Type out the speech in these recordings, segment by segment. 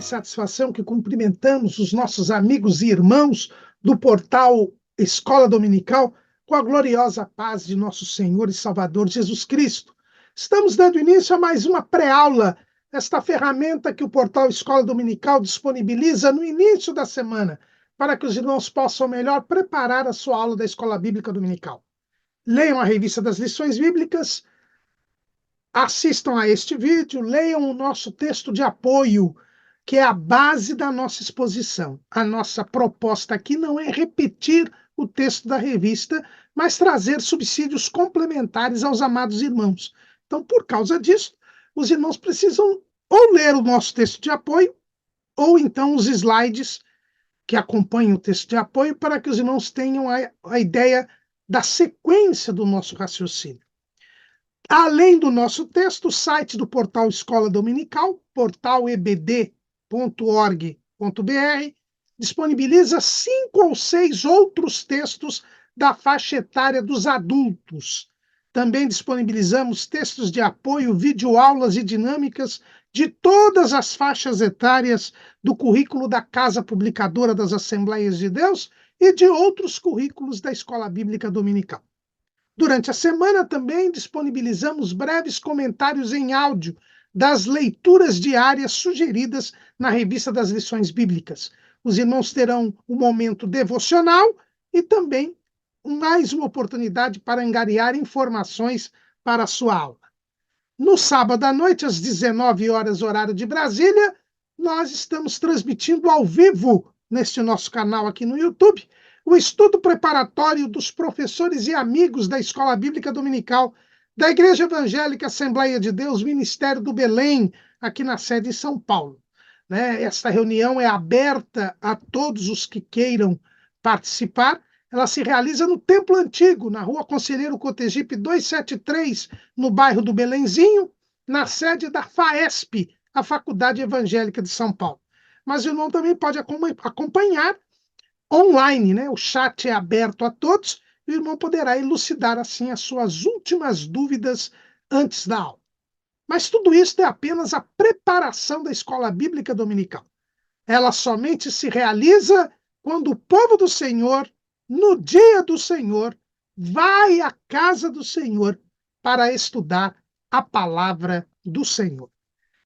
mais satisfação que cumprimentamos os nossos amigos e irmãos do portal Escola Dominical com a gloriosa paz de nosso Senhor e Salvador Jesus Cristo. Estamos dando início a mais uma pré-aula, esta ferramenta que o portal Escola Dominical disponibiliza no início da semana, para que os irmãos possam melhor preparar a sua aula da Escola Bíblica Dominical. Leiam a revista das lições bíblicas, assistam a este vídeo, leiam o nosso texto de apoio, que é a base da nossa exposição. A nossa proposta aqui não é repetir o texto da revista, mas trazer subsídios complementares aos amados irmãos. Então, por causa disso, os irmãos precisam ou ler o nosso texto de apoio, ou então os slides que acompanham o texto de apoio, para que os irmãos tenham a ideia da sequência do nosso raciocínio. Além do nosso texto, o site do portal Escola Dominical, portalebd.org.br, disponibiliza 5 ou 6 outros textos da faixa etária dos adultos. Também disponibilizamos textos de apoio, videoaulas e dinâmicas de todas as faixas etárias do currículo da Casa Publicadora das Assembleias de Deus e de outros currículos da Escola Bíblica Dominical. Durante a semana também disponibilizamos breves comentários em áudio das leituras diárias sugeridas na revista das lições bíblicas. Os irmãos terão um momento devocional e também mais uma oportunidade para angariar informações para a sua aula. No sábado à noite, às 19 horas, horário de Brasília, nós estamos transmitindo ao vivo neste nosso canal aqui no YouTube o estudo preparatório dos professores e amigos da Escola Bíblica Dominical da Igreja Evangélica Assembleia de Deus, Ministério do Belém, aqui na sede de São Paulo. Esta reunião é aberta a todos os que queiram participar. Ela se realiza no Templo Antigo, na Rua Conselheiro Cotegipe 273, no bairro do Belenzinho, na sede da FAESP, a Faculdade Evangélica de São Paulo. Mas o irmão também pode acompanhar online, O chat é aberto a todos e o irmão poderá elucidar assim as suas últimas dúvidas antes da aula. Mas tudo isso é apenas a preparação da Escola Bíblica Dominical. Ela somente se realiza quando o povo do Senhor, no dia do Senhor, vai à casa do Senhor para estudar a palavra do Senhor.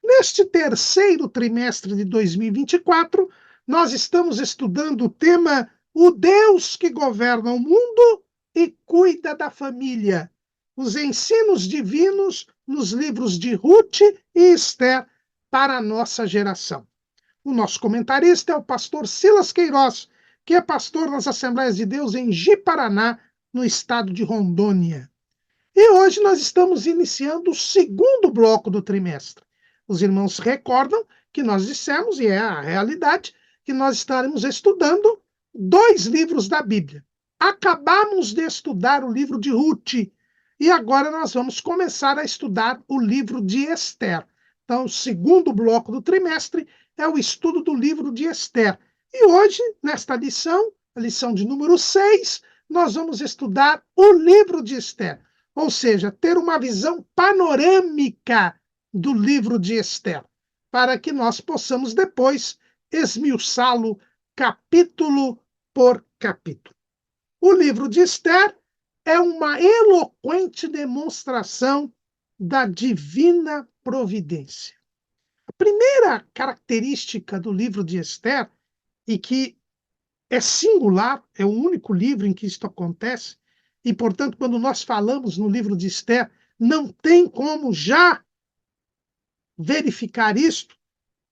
Neste terceiro trimestre de 2024, nós estamos estudando o tema O Deus que governa o mundo e cuida da família. Os ensinos divinos nos livros de Ruth e Esther para a nossa geração. O nosso comentarista é o pastor Silas Queiroz, que é pastor nas Assembleias de Deus em Ji-Paraná, no estado de Rondônia. E hoje nós estamos iniciando o segundo bloco do trimestre. Os irmãos recordam que nós dissemos, e é a realidade, que nós estaremos estudando 2 livros da Bíblia. Acabamos de estudar o livro de Ruth, e agora nós vamos começar a estudar o livro de Esther. Então, o segundo bloco do trimestre é o estudo do livro de Esther. E hoje, nesta lição, a lição de número 6, nós vamos estudar o livro de Esther. Ou seja, ter uma visão panorâmica do livro de Esther, para que nós possamos depois esmiuçá-lo capítulo por capítulo. O livro de Esther é uma eloquente demonstração da divina providência. A primeira característica do livro de Esther, e que é singular, é o único livro em que isto acontece, e, portanto, quando nós falamos no livro de Esther, não tem como já verificar isto,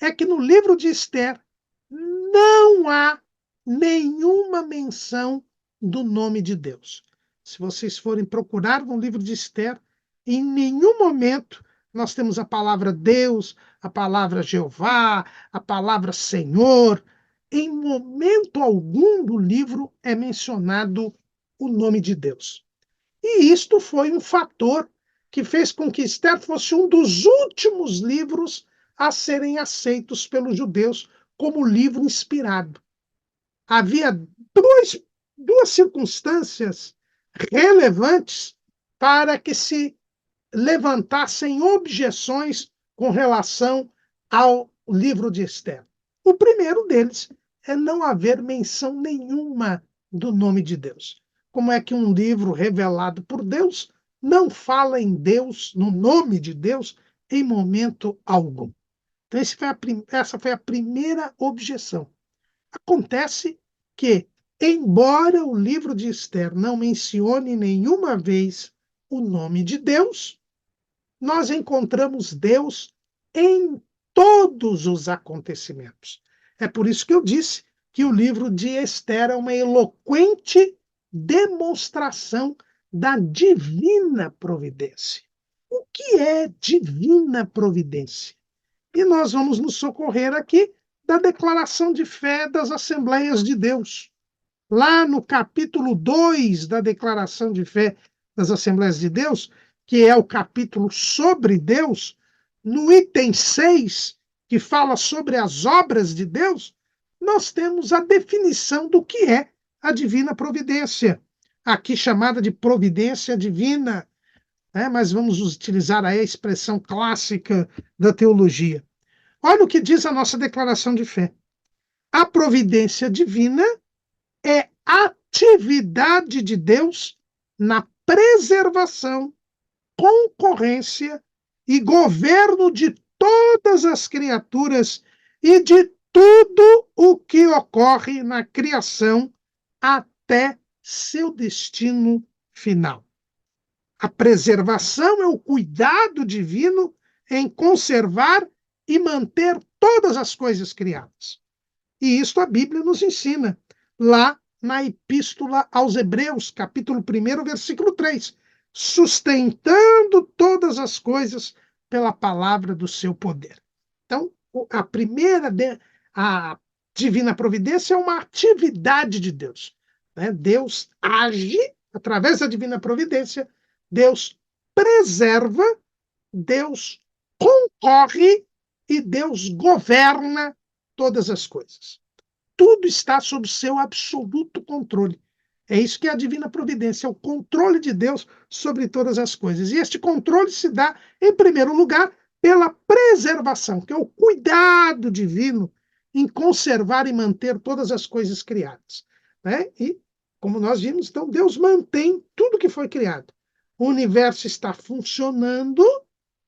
é que no livro de Esther não há nenhuma menção do nome de Deus. Se vocês forem procurar no livro de Esther, em nenhum momento nós temos a palavra Deus, a palavra Jeová, a palavra Senhor. Em momento algum do livro é mencionado o nome de Deus. E isto foi um fator que fez com que Esther fosse um dos últimos livros a serem aceitos pelos judeus como livro inspirado. Havia duas circunstâncias relevantes para que se levantassem objeções com relação ao livro de Esther. O primeiro deles é não haver menção nenhuma do nome de Deus. Como é que um livro revelado por Deus não fala em Deus, no nome de Deus, em momento algum? Então, essa foi a primeira objeção. Acontece que, embora o livro de Esther não mencione nenhuma vez o nome de Deus, nós encontramos Deus em todos os acontecimentos. É por isso que eu disse que o livro de Esther é uma eloquente demonstração da divina providência. O que é divina providência? E nós vamos nos socorrer aqui da declaração de fé das Assembleias de Deus. Lá no capítulo 2 da declaração de fé das Assembleias de Deus, que é o capítulo sobre Deus, no item 6, que fala sobre as obras de Deus, nós temos a definição do que é a divina providência, aqui chamada de providência divina, né? Mas vamos utilizar aí a expressão clássica da teologia. Olha o que diz a nossa declaração de fé. A providência divina é atividade de Deus na preservação, concorrência e governo de todas as criaturas e de tudo o que ocorre na criação até seu destino final. A preservação é o cuidado divino em conservar e manter todas as coisas criadas. E isto a Bíblia nos ensina, lá na Epístola aos Hebreus, capítulo 1, versículo 3, sustentando todas as coisas pela palavra do seu poder. Então, a divina providência é uma atividade de Deus, né? Deus age através da divina providência, Deus preserva, Deus concorre e Deus governa todas as coisas. Tudo está sob seu absoluto controle. É isso que é a divina providência, é o controle de Deus sobre todas as coisas. E este controle se dá, em primeiro lugar, pela preservação, que é o cuidado divino em conservar e manter todas as coisas criadas, né? E, como nós vimos, então, Deus mantém tudo que foi criado. O universo está funcionando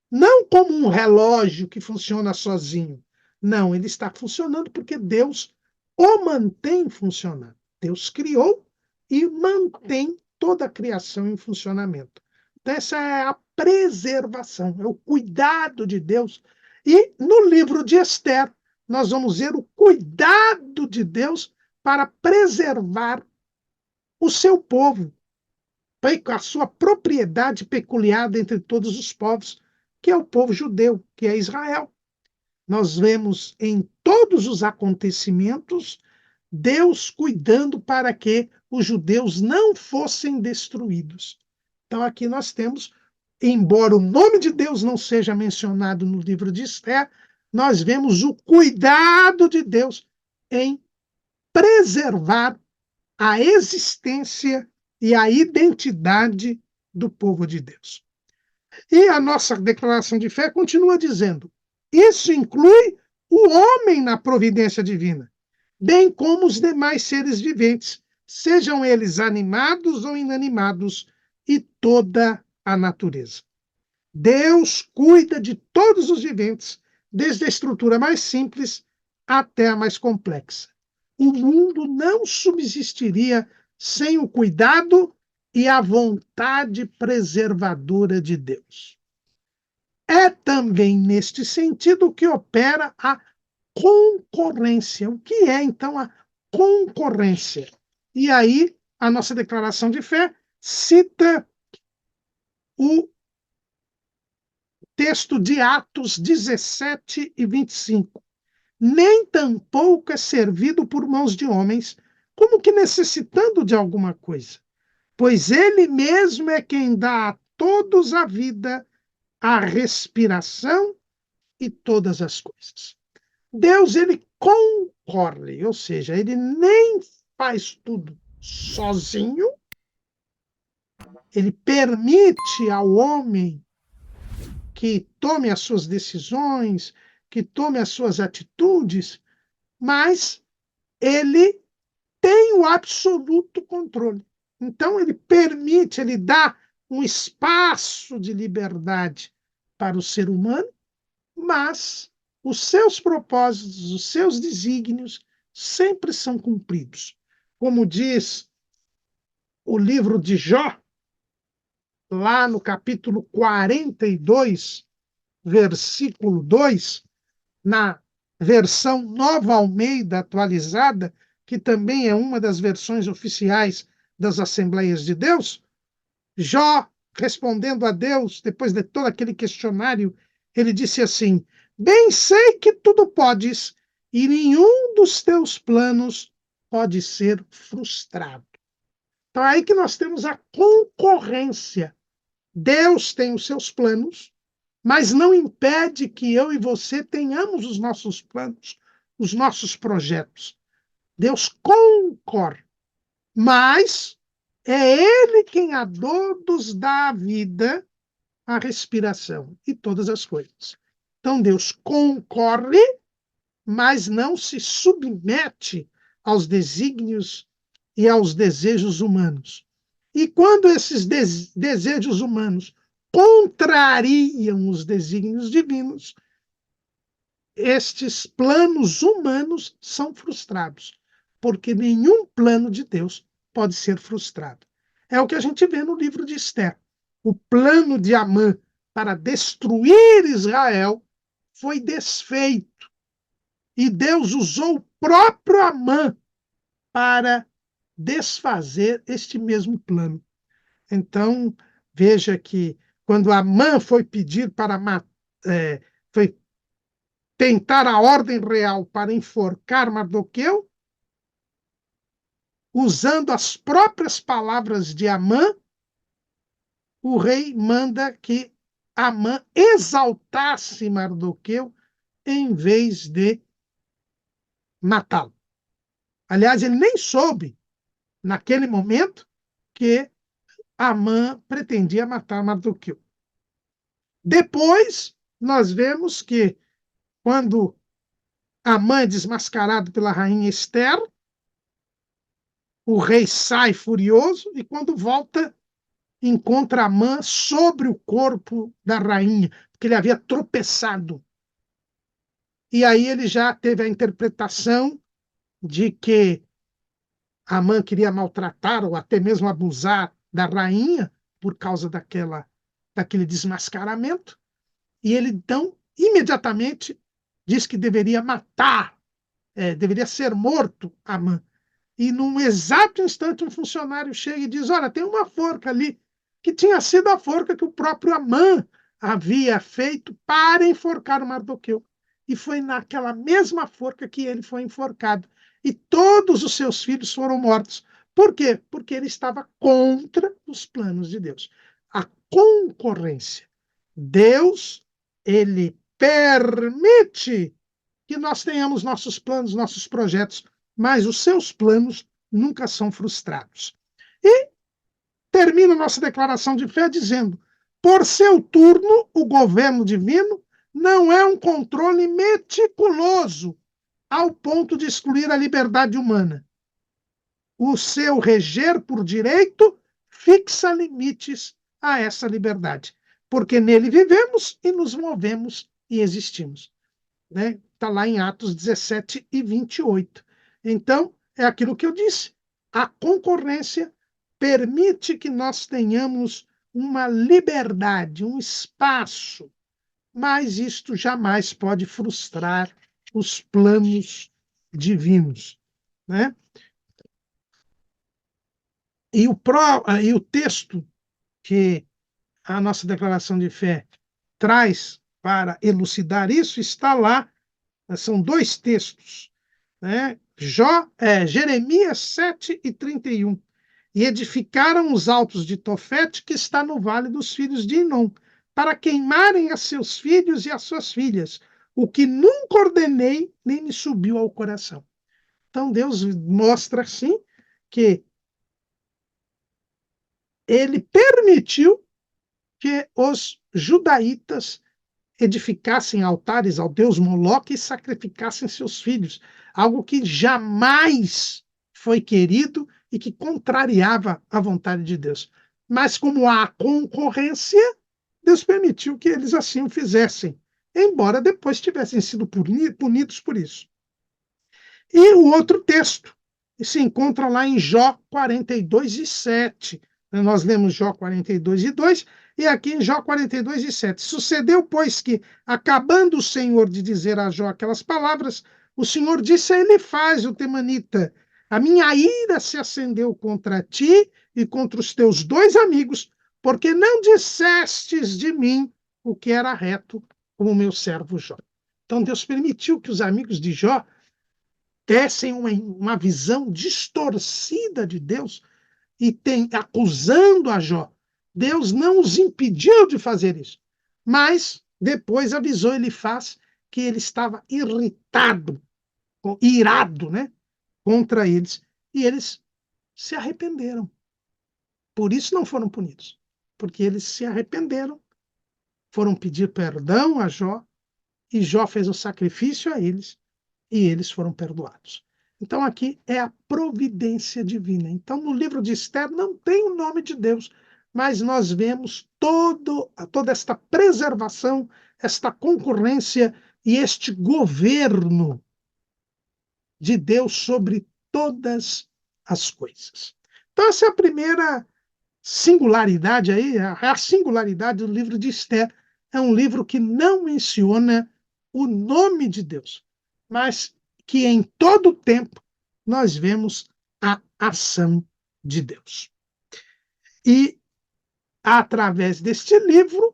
não como um relógio que funciona sozinho. Não, ele está funcionando porque Deus o mantém funcionando. Deus criou e mantém toda a criação em funcionamento. Então, essa é a preservação, é o cuidado de Deus. E no livro de Esther, nós vamos ver o cuidado de Deus para preservar o seu povo, a sua propriedade peculiar dentre todos os povos, que é o povo judeu, que é Israel. Nós vemos em todos os acontecimentos Deus cuidando para que os judeus não fossem destruídos. Então, aqui nós temos, embora o nome de Deus não seja mencionado no livro de Esther, nós vemos o cuidado de Deus em preservar a existência e a identidade do povo de Deus. E a nossa declaração de fé continua dizendo: isso inclui o homem na providência divina, bem como os demais seres viventes, sejam eles animados ou inanimados, e toda a natureza. Deus cuida de todos os viventes, desde a estrutura mais simples até a mais complexa. O mundo não subsistiria sem o cuidado e a vontade preservadora de Deus. É também neste sentido que opera a concorrência. O que é, então, a concorrência? E aí, a nossa declaração de fé cita o texto de Atos 17 e 25. Nem tampouco é servido por mãos de homens, como que necessitando de alguma coisa, pois ele mesmo é quem dá a todos a vida, a respiração e todas as coisas. Deus, ele concorre, ou seja, ele nem faz tudo sozinho, ele permite ao homem que tome as suas decisões, que tome as suas atitudes, mas ele tem o absoluto controle. Então, ele permite, ele dá um espaço de liberdade para o ser humano, mas os seus propósitos, os seus desígnios sempre são cumpridos. Como diz o livro de Jó, lá no capítulo 42, versículo 2, na versão Nova Almeida atualizada, que também é uma das versões oficiais das Assembleias de Deus, Jó, respondendo a Deus, depois de todo aquele questionário, ele disse assim: Bem sei que tudo podes, e nenhum dos teus planos pode ser frustrado. Então é aí que nós temos a concorrência. Deus tem os seus planos, mas não impede que eu e você tenhamos os nossos planos, os nossos projetos. Deus concorre, mas é Ele quem a todos dá a vida, a respiração e todas as coisas. Então Deus concorre, mas não se submete aos desígnios e aos desejos humanos. E quando esses desejos humanos contrariam os desígnios divinos, estes planos humanos são frustrados, porque nenhum plano de Deus pode ser frustrado. É o que a gente vê no livro de Esther. O plano de Amã para destruir Israel foi desfeito, e Deus usou o próprio Amã para desfazer este mesmo plano. Então, veja que quando Amã foi pedir para foi tentar a ordem real para enforcar Mardoqueu, usando as próprias palavras de Amã, o rei manda que Amã exaltasse Mardoqueu em vez de matá-lo. Aliás, ele nem soube, naquele momento, que Amã pretendia matar Mardoqueu. Depois, nós vemos que, quando Amã é desmascarado pela rainha Esther, o rei sai furioso e, quando volta, encontra Amã sobre o corpo da rainha, porque ele havia tropeçado. E aí ele já teve a interpretação de que Amã queria maltratar ou até mesmo abusar da rainha por causa daquele desmascaramento. E ele, então, imediatamente diz que deveria matar, deveria ser morto Amã. E num exato instante um funcionário chega e diz: olha, tem uma forca ali, que tinha sido a forca que o próprio Amã havia feito para enforcar o Mardoqueu. E foi naquela mesma forca que ele foi enforcado. E todos os seus filhos foram mortos. Por quê? Porque ele estava contra os planos de Deus. A concorrência. Deus, ele permite que nós tenhamos nossos planos, nossos projetos, mas os seus planos nunca são frustrados. E termina nossa declaração de fé dizendo: por seu turno, o governo divino não é um controle meticuloso ao ponto de excluir a liberdade humana. O seu reger por direito fixa limites a essa liberdade, porque nele vivemos e nos movemos e existimos. Né? Está lá em Atos 17 e 28. Então, é aquilo que eu disse. A concorrência permite que nós tenhamos uma liberdade, um espaço, mas isto jamais pode frustrar os planos divinos. Né? E o texto que a nossa declaração de fé traz para elucidar isso está lá. São dois textos, né? Jeremias 7 e 31. E edificaram os altos de Tofete, que está no vale dos filhos de Inom, para queimarem a seus filhos e as suas filhas, o que nunca ordenei, nem me subiu ao coração. Então Deus mostra, assim, que ele permitiu que os judaítas edificassem altares ao deus Moloque e sacrificassem seus filhos, algo que jamais foi querido e que contrariava a vontade de Deus. Mas como há concorrência, Deus permitiu que eles assim o fizessem, embora depois tivessem sido punidos por isso. E o outro texto se encontra lá em Jó 42:7. Nós lemos Jó 42:2 e aqui em Jó 42:7. Sucedeu, pois, que, acabando o Senhor de dizer a Jó aquelas palavras, o Senhor disse a Elifaz, o temanita: a minha ira se acendeu contra ti e contra os teus 2 amigos, porque não dissestes de mim o que era reto, como meu servo Jó. Então Deus permitiu que os amigos de Jó tecem uma visão distorcida de Deus e acusando a Jó. Deus não os impediu de fazer isso, mas depois avisou Elifaz que ele estava irritado, irado, né, contra eles, e eles se arrependeram. Por isso não foram punidos, porque eles se arrependeram, foram pedir perdão a Jó, e Jó fez o sacrifício a eles, e eles foram perdoados. Então, aqui é a providência divina. Então, no livro de Esther não tem o nome de Deus, mas nós vemos toda esta preservação, esta concorrência e este governo de Deus sobre todas as coisas. Então, essa é a primeira singularidade aí, a singularidade do livro de Esther. É um livro que não menciona o nome de Deus, mas que em todo o tempo nós vemos a ação de Deus. E, através deste livro,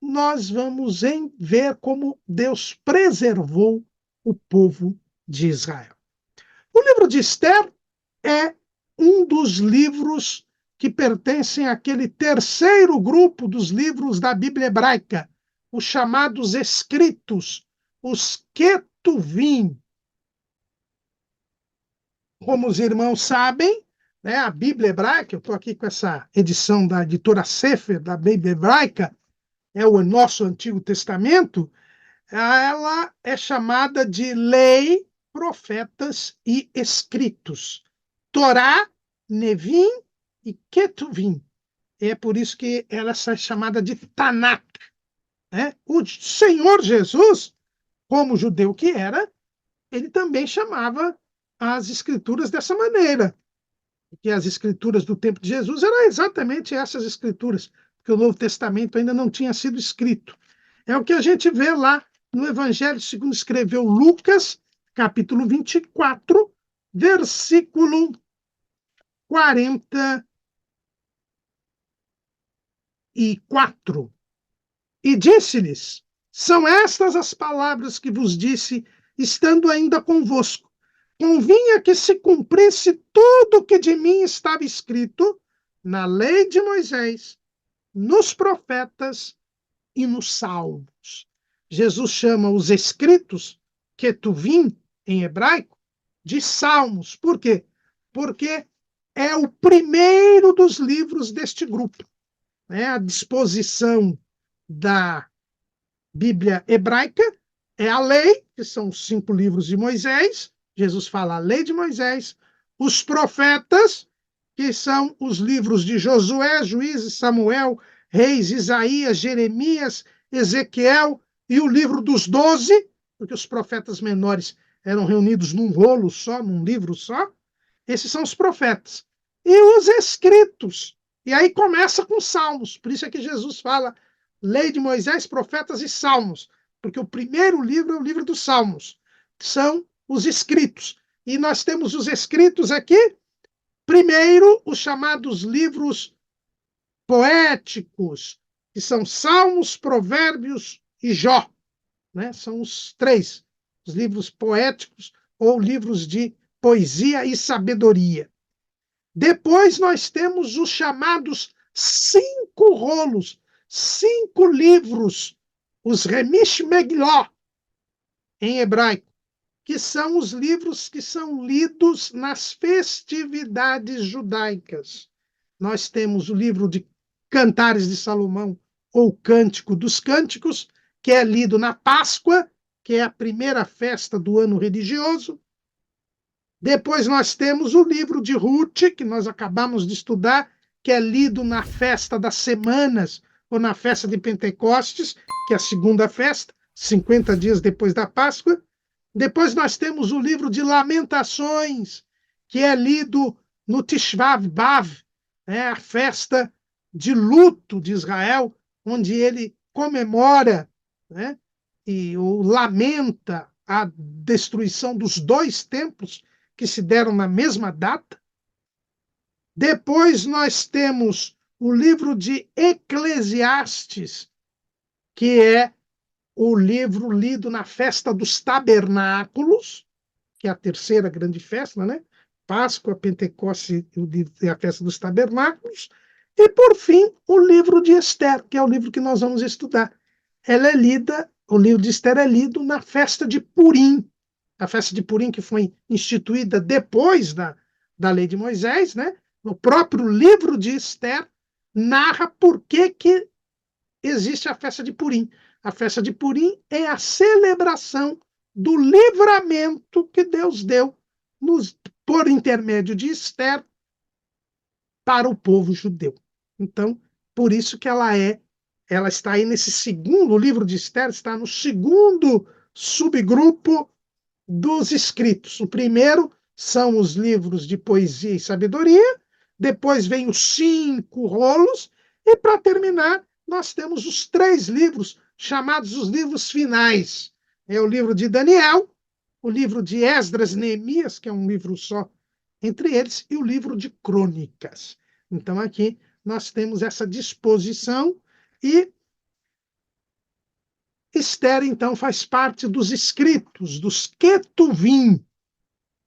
nós vamos ver como Deus preservou o povo de Israel. O livro de Esther é um dos livros que pertencem àquele terceiro grupo dos livros da Bíblia hebraica, os chamados escritos, os Ketuvim. Como os irmãos sabem, né, a Bíblia hebraica, eu estou aqui com essa edição da editora Sefer, da Bíblia hebraica, é o nosso Antigo Testamento, ela é chamada de Lei, Profetas e Escritos. Torá, Nevim e Ketuvim. É por isso que ela é chamada de Tanakh. Né? O Senhor Jesus, como judeu que era, ele também chamava as escrituras dessa maneira. Porque as escrituras do tempo de Jesus eram exatamente essas escrituras, porque o Novo Testamento ainda não tinha sido escrito. É o que a gente vê lá no Evangelho segundo escreveu Lucas, capítulo 24, versículo 44. E disse-lhes: são estas as palavras que vos disse, estando ainda convosco. Convinha que se cumprisse tudo o que de mim estava escrito na lei de Moisés, nos profetas e nos salmos. Jesus chama os escritos, Ketuvim, em hebraico, de salmos. Por quê? Porque é o primeiro dos livros deste grupo. Né? A disposição da Bíblia hebraica é a lei, que são os 5 livros de Moisés. Jesus fala a lei de Moisés. Os profetas, que são os livros de Josué, Juízes, Samuel, Reis, Isaías, Jeremias, Ezequiel e o livro dos 12, porque os profetas menores eram reunidos num rolo só, num livro só. Esses são os profetas. E os escritos. E aí começa com Salmos. Por isso é que Jesus fala Lei de Moisés, Profetas e Salmos. Porque o primeiro livro é o livro dos Salmos. São os escritos. E nós temos os escritos aqui. Primeiro, os chamados livros poéticos, que são Salmos, Provérbios e Jó. Né? São os 3, os livros poéticos ou livros de poesia e sabedoria. Depois nós temos os chamados 5 rolos, 5 livros, os Remish Megillah, em hebraico, que são os livros que são lidos nas festividades judaicas. Nós temos o livro de Cantares de Salomão, ou Cântico dos Cânticos, que é lido na Páscoa, que é a primeira festa do ano religioso. Depois nós temos o livro de Ruth, que nós acabamos de estudar, que é lido na festa das semanas, ou na festa de Pentecostes, que é a segunda festa, 50 dias depois da Páscoa. Depois nós temos o livro de Lamentações, que é lido no Tishvav B'Av, a festa de luto de Israel, onde ele comemora, né, e ou lamenta a destruição dos dois templos que se deram na mesma data. Depois nós temos o livro de Eclesiastes, que é o livro lido na festa dos tabernáculos, que é a terceira grande festa, né? Páscoa, Pentecostes e a festa dos tabernáculos. E, por fim, o livro de Esther, que é o livro que nós vamos estudar. Ela é lida, o livro de Esther é lido na festa de Purim, a festa de Purim que foi instituída depois da lei de Moisés, né? O próprio livro de Esther narra por que existe a festa de Purim. A festa de Purim é a celebração do livramento que Deus deu por intermédio de Esther para o povo judeu. Então, por isso que ela está aí nesse segundo, o livro de Esther está no segundo subgrupo dos escritos. O primeiro são os livros de poesia e sabedoria, depois vem os 5 rolos, e para terminar, nós temos os 3 livros chamados os livros finais. É o livro de Daniel, o livro de Esdras e Neemias, que é um livro só entre eles, e o livro de Crônicas. Então, aqui nós temos essa disposição, e Esther, então, faz parte dos escritos, dos Ketuvim,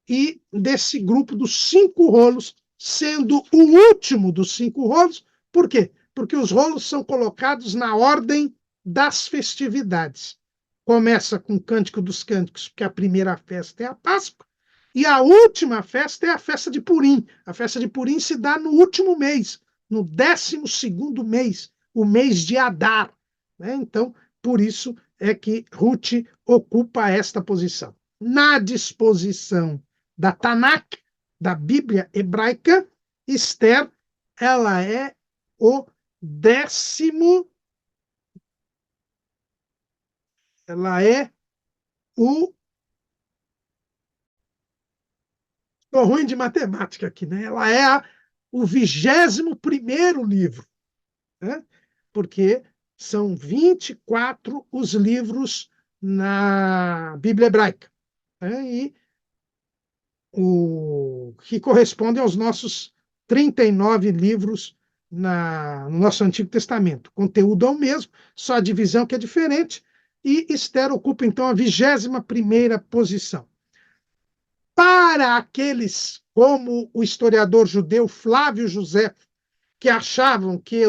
e desse grupo dos 5 rolos, sendo o último dos 5 rolos. Por quê? Porque os rolos são colocados na ordem das festividades. Começa com o Cântico dos Cânticos, porque a primeira festa é a Páscoa, e a última festa é a festa de Purim. A festa de Purim se dá no último mês, no 12º mês, o mês de Adar. Né? Então, por isso é que Ruth ocupa esta posição. Na disposição da Tanakh, da Bíblia hebraica, Esther, ela é o 10º, ela é o... Estou ruim de matemática aqui, né? Ela é o 21º livro, né? Porque são 24 os livros na Bíblia hebraica, né? E que corresponde aos nossos 39 livros no nosso Antigo Testamento. O conteúdo é o mesmo, só a divisão que é diferente, e Esther ocupa, então, a 21ª posição. Para aqueles, como o historiador judeu Flávio José, que achavam que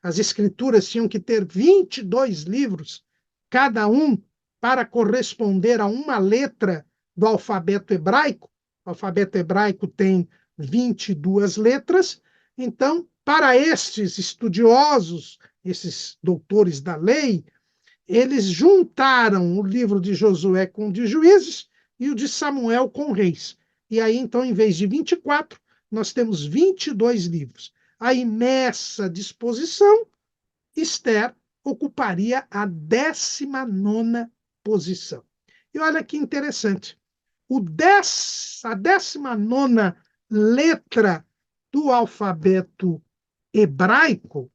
as escrituras tinham que ter 22 livros, cada um para corresponder a uma letra do alfabeto hebraico. O alfabeto hebraico tem 22 letras. Então, para estes estudiosos, esses doutores da lei, eles juntaram o livro de Josué com o de Juízes e o de Samuel com Reis. E aí, então, em vez de 24, nós temos 22 livros. Aí, nessa disposição, Esther ocuparia a 19ª posição. E olha que interessante. A 19ª letra do alfabeto hebraico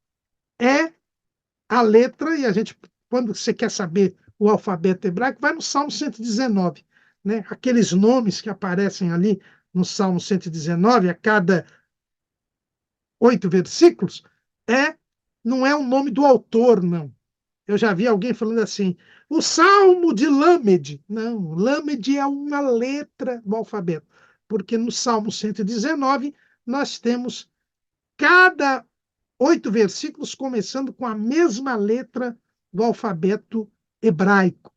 é a letra, e a gente, quando você quer saber o alfabeto hebraico, vai no Salmo 119. Né? Aqueles nomes que aparecem ali no Salmo 119, a cada 8 versículos, não é o nome do autor, não. Eu já vi alguém falando assim, o Salmo de Lâmede. Não, Lâmede é uma letra do alfabeto, porque no Salmo 119 nós temos cada 8 versículos começando com a mesma letra do alfabeto hebraico.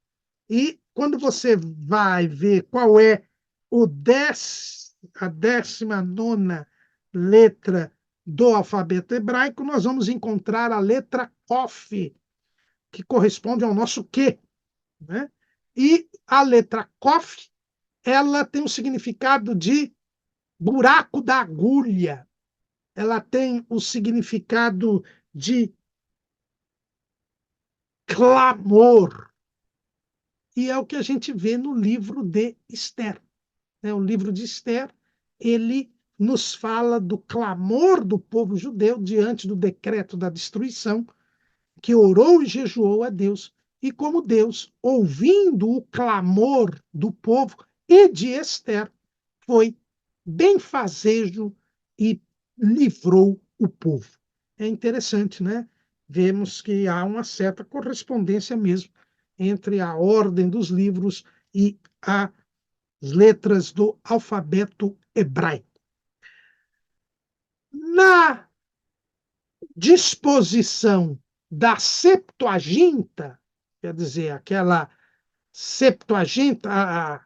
E quando você vai ver qual é a 19ª letra do alfabeto hebraico, nós vamos encontrar a letra Kof, que corresponde ao nosso quê, né? E a letra Kof, ela tem o significado de buraco da agulha, ela tem o significado de clamor, e é o que a gente vê no livro de Esther. O livro de Esther, ele nos fala do clamor do povo judeu diante do decreto da destruição, que orou e jejuou a Deus, e como Deus, ouvindo o clamor do povo e de Esther, foi benfazejo e livrou o povo. É interessante, né? Vemos que há uma certa correspondência mesmo entre a ordem dos livros e as letras do alfabeto hebraico. Na disposição da Septuaginta, quer dizer, aquela Septuaginta,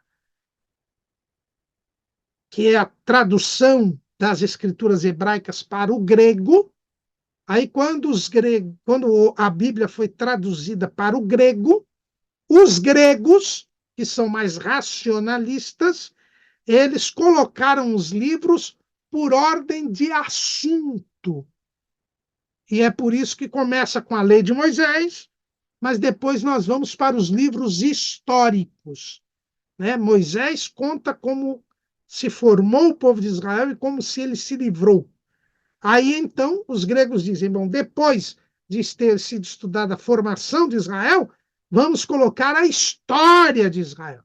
que é a tradução das escrituras hebraicas para o grego. Aí, quando a Bíblia foi traduzida para o grego, os gregos, que são mais racionalistas, eles colocaram os livros por ordem de assunto. E é por isso que começa com a lei de Moisés, mas depois nós vamos para os livros históricos, né? Moisés conta como se formou o povo de Israel e como se ele se livrou. Aí, então, os gregos dizem, bom, depois de ter sido estudada a formação de Israel, vamos colocar a história de Israel.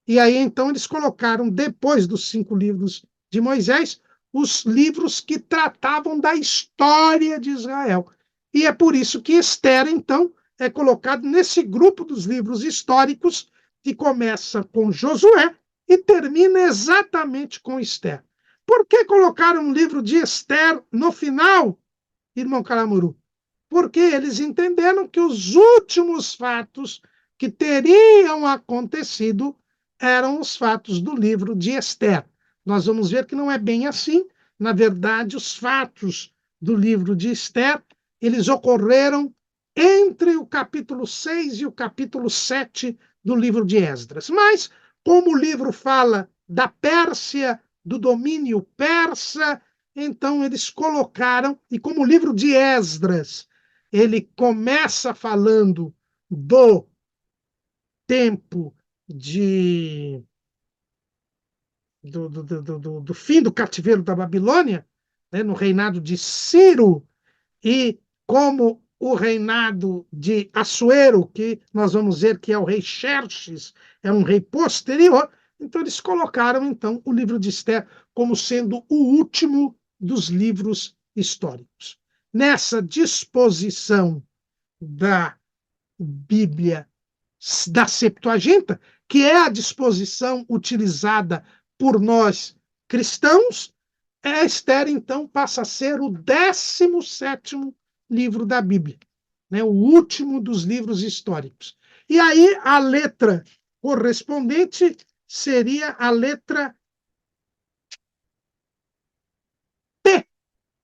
E aí, então, eles colocaram, depois dos 5 livros de Moisés, os livros que tratavam da história de Israel. E é por isso que Esther, então, é colocado nesse grupo dos livros históricos, que começa com Josué e termina exatamente com Esther. Por que colocaram um livro de Esther no final, irmão Caramuru? Porque eles entenderam que os últimos fatos que teriam acontecido eram os fatos do livro de Esther. Nós vamos ver que não é bem assim. Na verdade, os fatos do livro de Esther, eles ocorreram entre o capítulo 6 e o capítulo 7 do livro de Esdras. Mas, como o livro fala da Pérsia, do domínio persa, então eles colocaram, e como o livro de Esdras, ele começa falando do tempo do fim do cativeiro da Babilônia, né, no reinado de Ciro, e como o reinado de Assuero, que nós vamos ver que é o rei Xerxes, é um rei posterior, então eles colocaram então o livro de Esther como sendo o último dos livros históricos. Nessa disposição da Bíblia da Septuaginta, que é a disposição utilizada por nós cristãos, Esther, então, passa a ser o 17º livro da Bíblia, né? O último dos livros históricos. E aí a letra correspondente seria a letra P,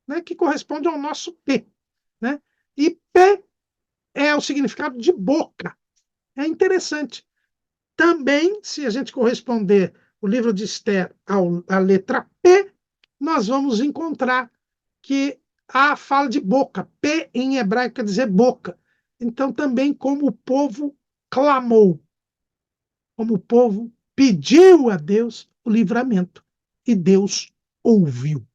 né? Que corresponde ao nosso P, né? E P é o significado de boca. É interessante. Também, se a gente corresponder o livro de Esther à letra P, nós vamos encontrar que a fala de boca. P em hebraico quer dizer boca. Então, também como o povo clamou, como o povo pediu a Deus o livramento, e Deus ouviu,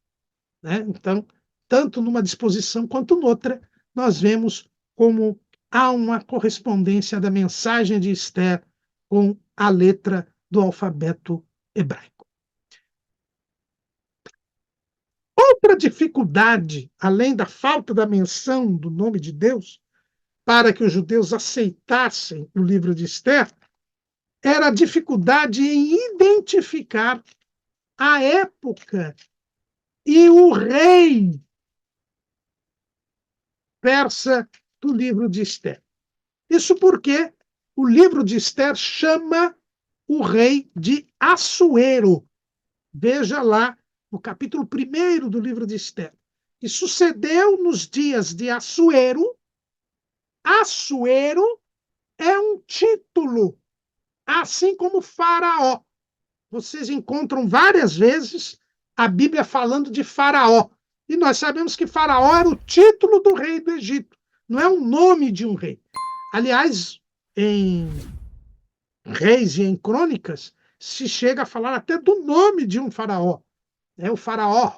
né? Então, tanto numa disposição quanto noutra, nós vemos como há uma correspondência da mensagem de Esther com a letra do alfabeto hebraico. Outra dificuldade, além da falta da menção do nome de Deus, para que os judeus aceitassem o livro de Esther, era a dificuldade em identificar a época e o rei persa do livro de Esther. Isso porque o livro de Esther chama o rei de Assuero. Veja lá no capítulo 1 do livro de Esther. E sucedeu nos dias de Assuero, Assuero é um título, assim como Faraó. Vocês encontram várias vezes a Bíblia falando de Faraó. E nós sabemos que Faraó era o título do rei do Egito, não é o nome de um rei. Aliás, em Reis e em Crônicas, se chega a falar até do nome de um faraó. É o faraó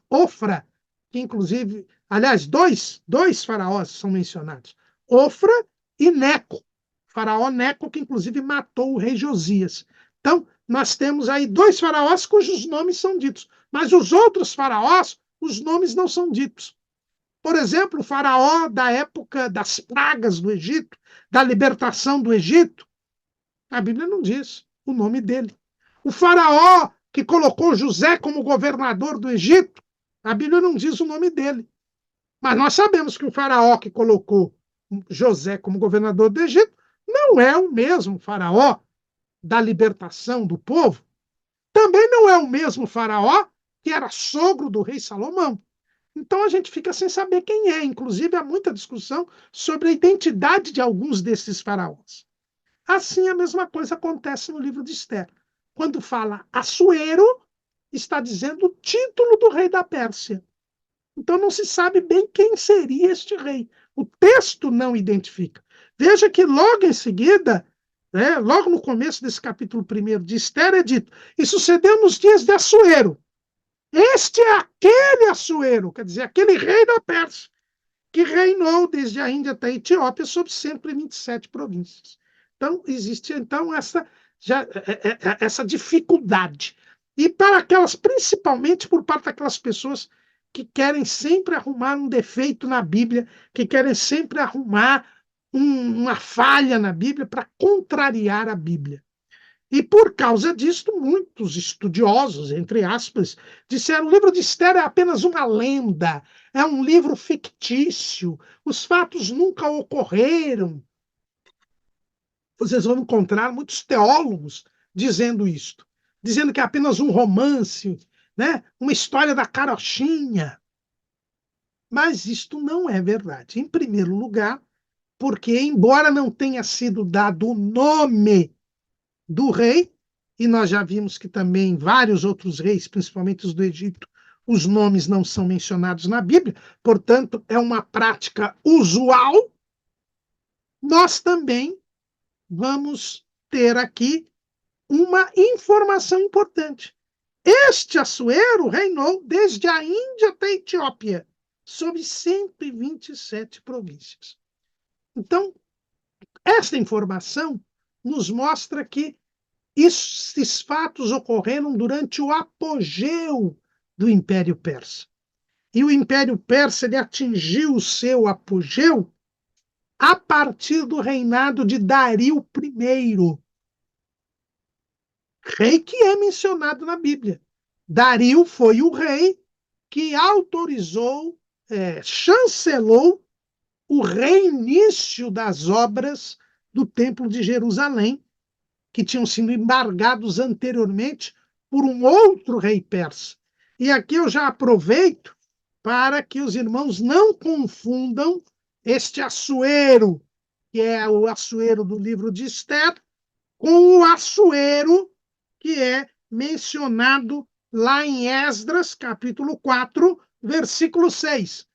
Ofra, que inclusive, aliás, dois faraós são mencionados, Ofra e Neco. Faraó Neco, que inclusive matou o rei Josias. Então, nós temos aí dois faraós cujos nomes são ditos, mas os outros faraós, os nomes não são ditos. Por exemplo, o faraó da época das pragas do Egito, da libertação do Egito, a Bíblia não diz o nome dele. O faraó que colocou José como governador do Egito, a Bíblia não diz o nome dele. Mas nós sabemos que o faraó que colocou José como governador do Egito não é o mesmo faraó da libertação do povo. Também não é o mesmo faraó que era sogro do rei Salomão. Então a gente fica sem saber quem é. Inclusive, há muita discussão sobre a identidade de alguns desses faraós. Assim, a mesma coisa acontece no livro de Esther. Quando fala Assuero, está dizendo o título do rei da Pérsia. Então não se sabe bem quem seria este rei. O texto não identifica. Veja que logo em seguida, né, logo no começo desse capítulo 1 de Esther, é dito: e sucedeu nos dias de Assuero. Este é aquele Assuero, quer dizer, aquele rei da Pérsia, que reinou desde a Índia até a Etiópia sobre 127 províncias. Então, existe então essa dificuldade. E para aquelas, principalmente por parte daquelas pessoas que querem sempre arrumar um defeito na Bíblia, que querem sempre arrumar uma falha na Bíblia para contrariar a Bíblia. E por causa disto, muitos estudiosos, entre aspas, disseram: o livro de Esther é apenas uma lenda, é um livro fictício, os fatos nunca ocorreram. Vocês vão encontrar muitos teólogos dizendo isto, dizendo que é apenas um romance, né? Uma história da carochinha. Mas isto não é verdade. Em primeiro lugar, porque, embora não tenha sido dado o nome do rei, e nós já vimos que também vários outros reis, principalmente os do Egito, os nomes não são mencionados na Bíblia, portanto, é uma prática usual. Nós também vamos ter aqui uma informação importante. Este Assuero reinou desde a Índia até a Etiópia, sob 127 províncias. Então, esta informação nos mostra que esses fatos ocorreram durante o apogeu do Império Persa. E o Império Persa ele atingiu o seu apogeu a partir do reinado de Dario I, rei que é mencionado na Bíblia. Dario foi o rei que autorizou, chancelou o reinício das obras do Templo de Jerusalém, que tinham sido embargados anteriormente por um outro rei persa. E aqui eu já aproveito para que os irmãos não confundam este Assuero, que é o Assuero do livro de Esther, com o Assuero que é mencionado lá em Esdras, capítulo 4, versículo 6.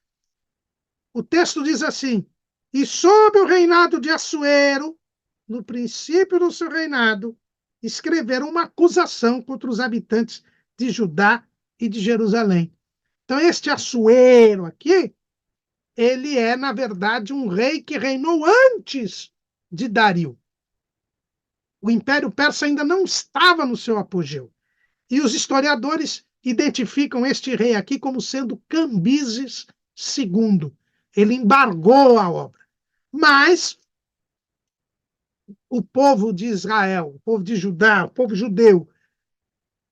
O texto diz assim: e sob o reinado de Assuero, no princípio do seu reinado, escreveram uma acusação contra os habitantes de Judá e de Jerusalém. Então, este Assuero aqui, ele é, na verdade, um rei que reinou antes de Dario. O Império Persa ainda não estava no seu apogeu. E os historiadores identificam este rei aqui como sendo Cambises II. Ele embargou a obra. Mas o povo de Israel, o povo de Judá, o povo judeu,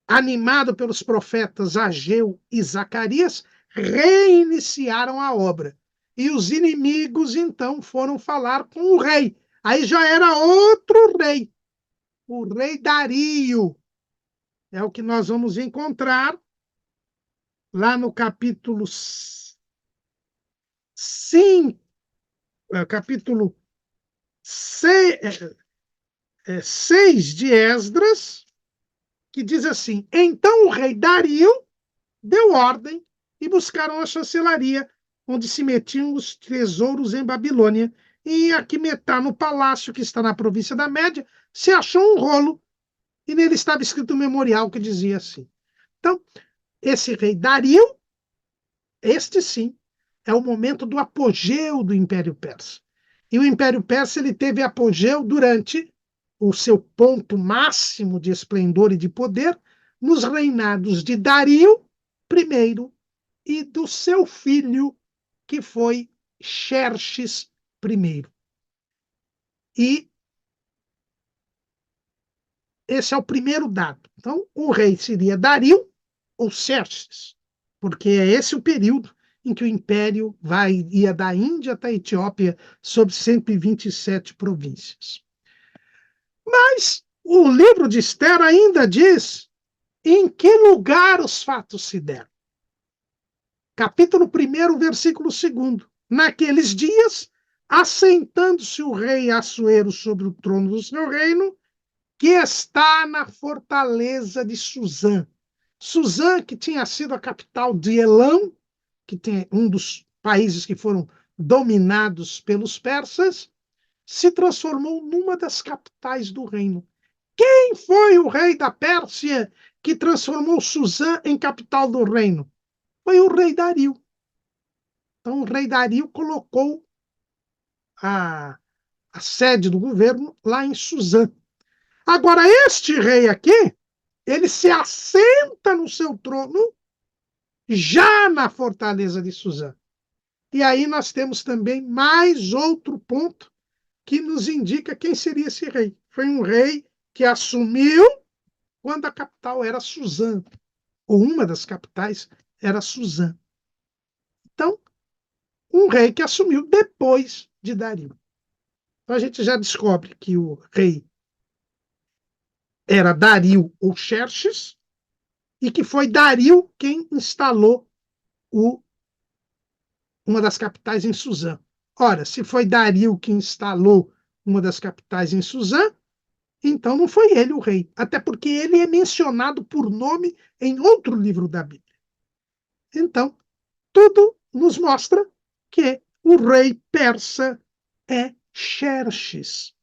animado pelos profetas Ageu e Zacarias, reiniciaram a obra. E os inimigos, então, foram falar com o rei. Aí já era outro rei, o rei Dario. É o que nós vamos encontrar lá no capítulo 5 capítulo 6 de Esdras, que diz assim: Então o rei Dario deu ordem e buscaram a chancelaria, onde se metiam os tesouros em Babilônia. E em Aquimetá, no palácio que está na província da Média, se achou um rolo, e nele estava escrito um memorial que dizia assim. Então, esse rei Dario, este sim, é o momento do apogeu do Império Persa. E o Império Persa ele teve apogeu durante o seu ponto máximo de esplendor e de poder nos reinados de Dario I e do seu filho, que foi Xerxes I. E esse é o primeiro dado. Então, o rei seria Dario ou Xerxes, porque é esse o período em que o império ia da Índia até a Etiópia, sob 127 províncias. Mas o livro de Esther ainda diz em que lugar os fatos se deram. Capítulo 1, versículo 2. Naqueles dias, assentando-se o rei Assuero sobre o trono do seu reino, que está na fortaleza de Suzã. Suzã, que tinha sido a capital de Elam, que tem um dos países que foram dominados pelos persas, se transformou numa das capitais do reino. Quem foi o rei da Pérsia que transformou Suzã em capital do reino? Foi o rei Dario. Então, o rei Dario colocou a, a sede do governo lá em Suzã. Agora, este rei aqui, ele se assenta no seu trono já na fortaleza de Suzã. E aí nós temos também mais outro ponto que nos indica quem seria esse rei. Foi um rei que assumiu quando a capital era Suzã, ou uma das capitais era Suzã. Então, um rei que assumiu depois de Dario. Então a gente já descobre que o rei era Dario ou Xerxes, e que foi Dario quem instalou uma das capitais em Suzã. Ora, se foi Dario que instalou uma das capitais em Suzã, então não foi ele o rei, até porque ele é mencionado por nome em outro livro da Bíblia. Então, tudo nos mostra que o rei persa é Xerxes.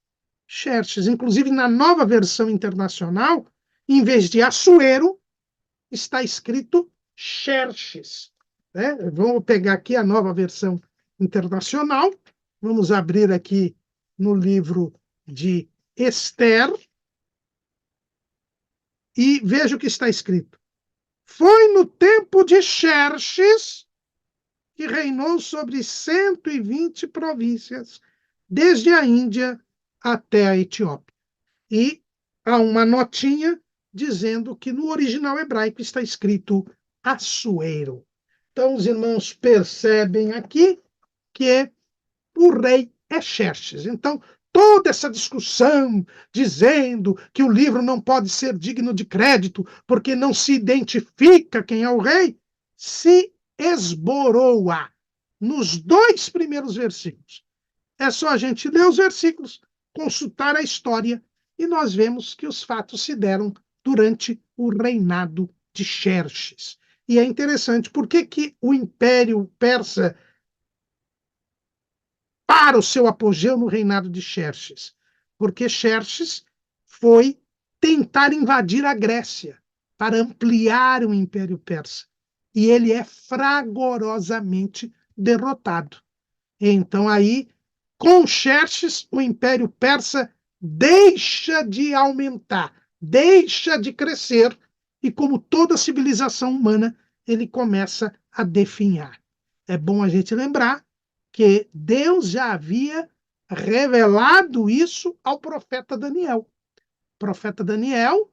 Xerxes, inclusive na nova versão internacional, em vez de Assuero, está escrito Xerxes. Né? Vamos pegar aqui a nova versão internacional, vamos abrir aqui no livro de Esther e veja o que está escrito. Foi no tempo de Xerxes que reinou sobre 120 províncias, desde a Índia até a Etiópia. E há uma notinha dizendo que no original hebraico está escrito Assuero. Então, os irmãos percebem aqui que o rei é Xerxes. Então, toda essa discussão dizendo que o livro não pode ser digno de crédito porque não se identifica quem é o rei, se esboroa nos 2 primeiros versículos. É só a gente ler os versículos, consultar a história, e nós vemos que os fatos se deram durante o reinado de Xerxes. E é interessante, por que o Império Persa para o seu apogeu no reinado de Xerxes? Porque Xerxes foi tentar invadir a Grécia para ampliar o Império Persa. E ele é fragorosamente derrotado. Então aí, com Xerxes, o Império Persa deixa de aumentar, deixa de crescer, e como toda civilização humana, ele começa a definhar. É bom a gente lembrar que Deus já havia revelado isso ao profeta Daniel. O profeta Daniel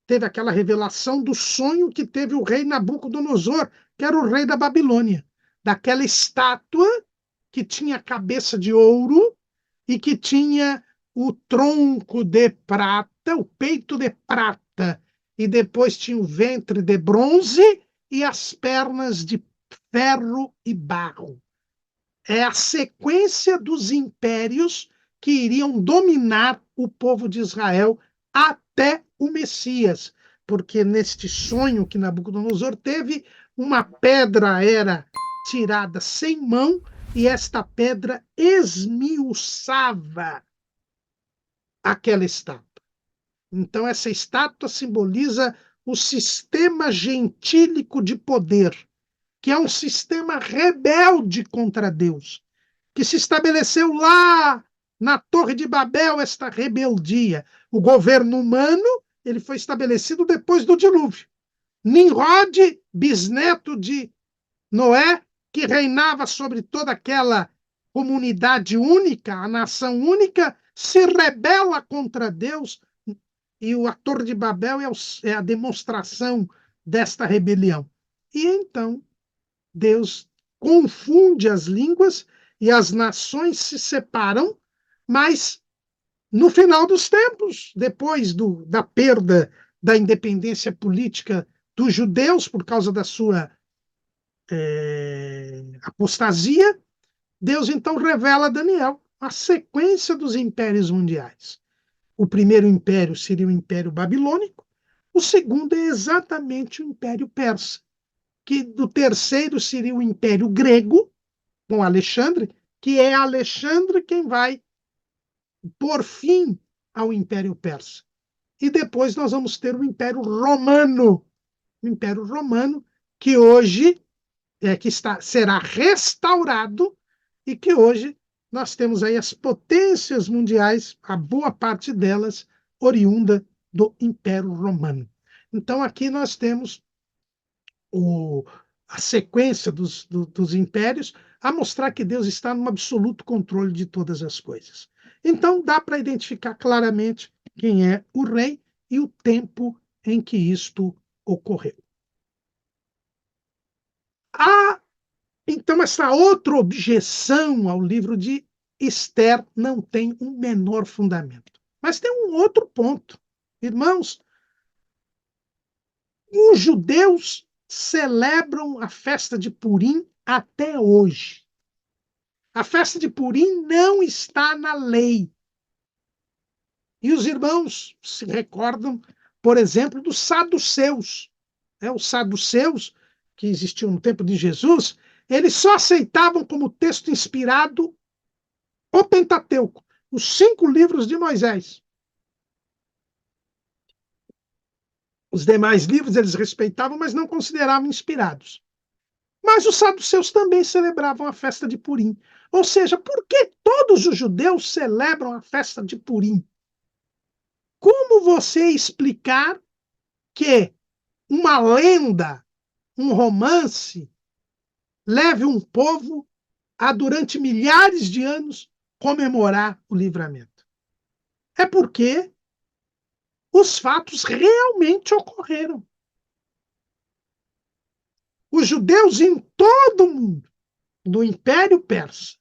teve aquela revelação do sonho que teve o rei Nabucodonosor, que era o rei da Babilônia, daquela estátua que tinha cabeça de ouro e que tinha o tronco de prata, o peito de prata, e depois tinha o ventre de bronze e as pernas de ferro e barro. é a sequência dos impérios que iriam dominar o povo de Israel até o Messias, porque neste sonho que Nabucodonosor teve, uma pedra era tirada sem mão e esta pedra esmiuçava aquela estátua. Então, essa estátua simboliza o sistema gentílico de poder, que é um sistema rebelde contra Deus, que se estabeleceu lá na Torre de Babel, esta rebeldia. O governo humano ele foi estabelecido depois do dilúvio. Nimrod, bisneto de Noé, que reinava sobre toda aquela comunidade única, a nação única, se rebela contra Deus, e a Torre de Babel é a demonstração desta rebelião. E então Deus confunde as línguas e as nações se separam, mas no final dos tempos, depois da perda da independência política dos judeus por causa da sua apostasia, Deus então revela a Daniel a sequência dos impérios mundiais. O primeiro império seria o Império Babilônico, o segundo é exatamente o Império Persa, que do terceiro seria o Império Grego, com Alexandre, que é Alexandre quem vai pôr fim ao Império Persa. E depois nós vamos ter o Império Romano, o Império Romano que hoje será restaurado e que hoje nós temos aí as potências mundiais, a boa parte delas oriunda do Império Romano. Então aqui nós temos a sequência dos impérios a mostrar que Deus está no absoluto controle de todas as coisas. Então dá para identificar claramente quem é o rei e o tempo em que isto ocorreu. Então, essa outra objeção ao livro de Esther não tem um menor fundamento. Mas tem um outro ponto. Irmãos, os judeus celebram a festa de Purim até hoje. A festa de Purim não está na lei. E os irmãos se recordam, por exemplo, dos saduceus. Os saduceus, que existiam no tempo de Jesus, eles só aceitavam como texto inspirado o Pentateuco, os 5 livros de Moisés. Os demais livros eles respeitavam, mas não consideravam inspirados. Mas os saduceus também celebravam a festa de Purim. Ou seja, por que todos os judeus celebram a festa de Purim? Como você explicar que uma lenda, um romance, leve um povo a, durante milhares de anos, comemorar o livramento? É porque os fatos realmente ocorreram. Os judeus em todo o mundo, do Império Persa,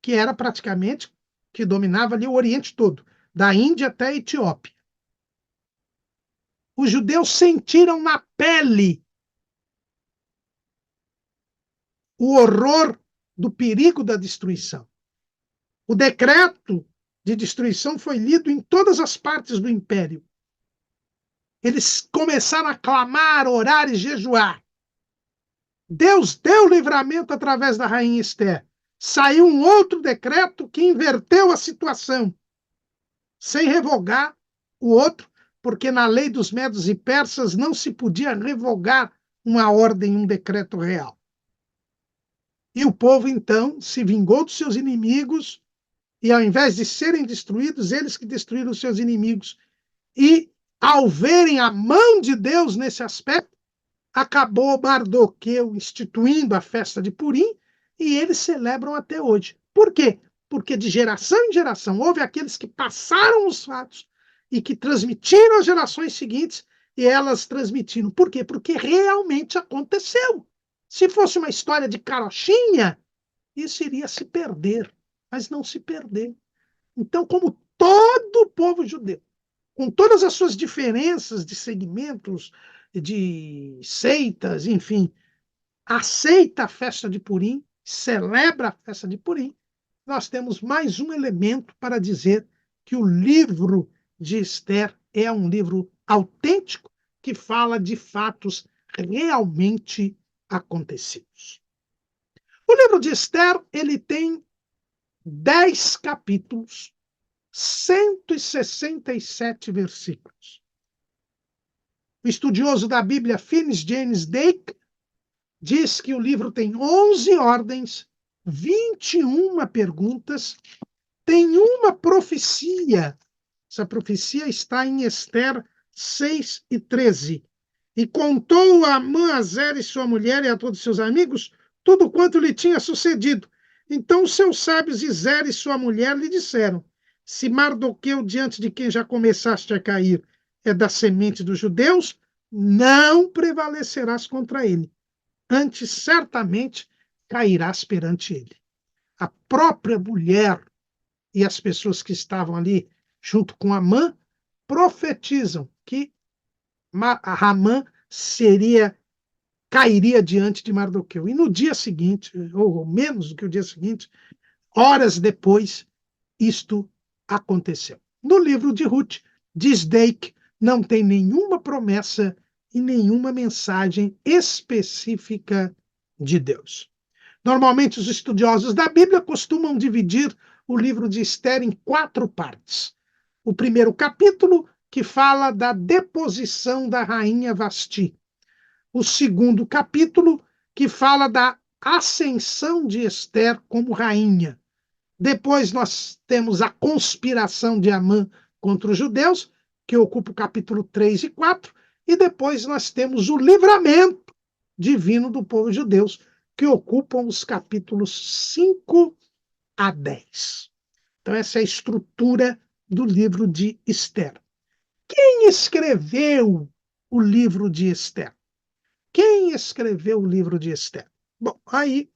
que era praticamente, que dominava ali o Oriente todo, da Índia até a Etiópia. Os judeus sentiram na pele o horror do perigo da destruição. O decreto de destruição foi lido em todas as partes do império. Eles começaram a clamar, orar e jejuar. Deus deu livramento através da rainha Esther. Saiu um outro decreto que inverteu a situação, sem revogar o outro, porque na lei dos medos e persas não se podia revogar uma ordem, um decreto real. E o povo, então, se vingou dos seus inimigos, e ao invés de serem destruídos, eles que destruíram os seus inimigos. E, ao verem a mão de Deus nesse aspecto, acabou Mardoqueu instituindo a festa de Purim, e eles celebram até hoje. Por quê? Porque de geração em geração houve aqueles que passaram os fatos e que transmitiram às gerações seguintes, e elas transmitiram. Por quê? Porque realmente aconteceu. Se fosse uma história de carochinha, isso iria se perder, mas não se perdeu. Então, como todo o povo judeu, com todas as suas diferenças de segmentos, de seitas, enfim, aceita a festa de Purim, celebra a festa de Purim, nós temos mais um elemento para dizer que o livro de Esther é um livro autêntico que fala de fatos realmente acontecidos. O livro de Esther, ele tem 10 capítulos, 167 versículos. O estudioso da Bíblia, Finis James Dake, diz que o livro tem 11 ordens, 21 perguntas, tem uma profecia. Essa profecia está em Esther 6 e 13. E contou a Amã, a Zer e sua mulher e a todos seus amigos tudo quanto lhe tinha sucedido. Então os seus sábios e Zer e sua mulher lhe disseram: se Mardoqueu, diante de quem já começaste a cair, é da semente dos judeus, não prevalecerás contra ele. Antes, certamente, cairás perante ele. A própria mulher e as pessoas que estavam ali junto com Amã profetizam que Amã cairia diante de Mardoqueu. E no dia seguinte, ou menos do que o dia seguinte, horas depois, isto aconteceu. No livro de Ruth, diz Dake, não tem nenhuma promessa e nenhuma mensagem específica de Deus. Normalmente, os estudiosos da Bíblia costumam dividir o livro de Esther em 4 partes. O primeiro capítulo, que fala da deposição da rainha Vasti. O segundo capítulo, que fala da ascensão de Esther como rainha. Depois nós temos a conspiração de Amã contra os judeus, que ocupa o capítulo 3 e 4, e depois nós temos o livramento divino do povo judeu, que ocupam os capítulos 5 a 10. Então, essa é a estrutura do livro de Esther. Quem escreveu o livro de Esther? Quem escreveu o livro de Esther? Bom, aí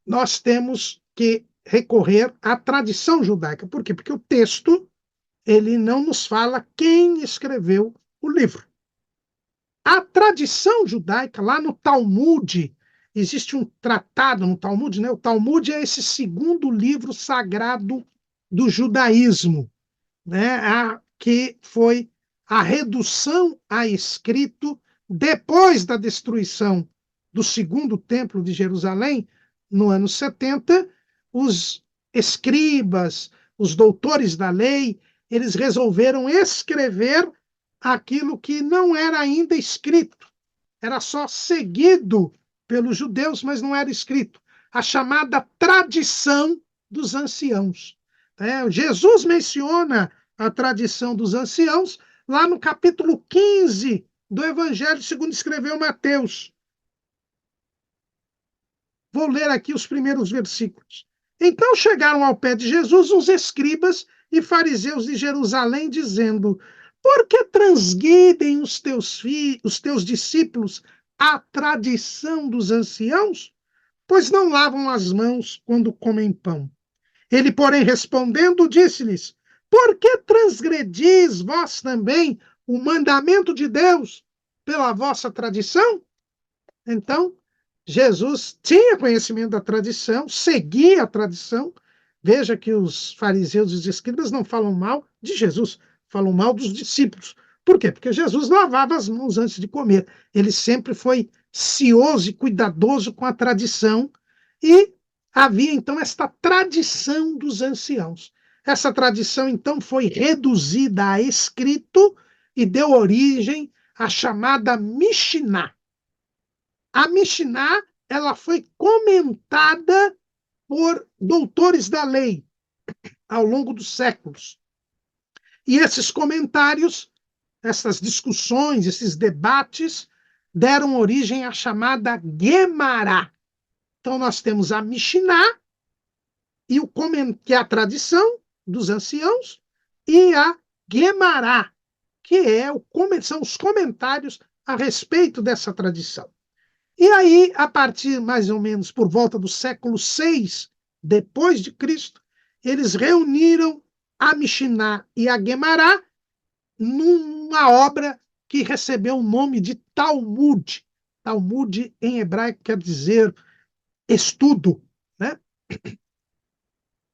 nós temos que recorrer à tradição judaica. Por quê? Porque o texto ele não nos fala quem escreveu o livro. A tradição judaica, lá no Talmud, existe um tratado no Talmud, né? O Talmud é esse segundo livro sagrado do judaísmo, né? Que foi a redução a escrito depois da destruição do segundo templo de Jerusalém, no ano 70, os escribas, os doutores da lei, eles resolveram escrever aquilo que não era ainda escrito, era só seguido pelos judeus, mas não era escrito, a chamada tradição dos anciãos. Jesus menciona a tradição dos anciãos lá no capítulo 15 do Evangelho segundo escreveu Mateus. Vou ler aqui os primeiros versículos. Então chegaram ao pé de Jesus os escribas e fariseus de Jerusalém, dizendo: por que transgridem os teus discípulos a tradição dos anciãos? Pois não lavam as mãos quando comem pão. Ele, porém, respondendo, disse-lhes: por que transgredis vós também o mandamento de Deus pela vossa tradição? Então, Jesus tinha conhecimento da tradição, seguia a tradição. Veja que os fariseus e os escribas não falam mal de Jesus, falam mal dos discípulos. Por quê? Porque Jesus lavava as mãos antes de comer. Ele sempre foi cioso e cuidadoso com a tradição e havia, então, esta tradição dos anciãos. Essa tradição, então, foi reduzida a escrito e deu origem à chamada Mishnah. A Mishnah ela foi comentada por doutores da lei ao longo dos séculos. E esses comentários, essas discussões, esses debates, deram origem à chamada Guemará. Então, nós temos a Mishnah, que é a tradição dos anciãos, e a Guemará, que são os comentários a respeito dessa tradição. E aí, a partir mais ou menos por volta do século VI depois de Cristo, eles reuniram a Mishnah e a Guemará numa obra que recebeu o nome de Talmud. Talmud, em hebraico, quer dizer estudo.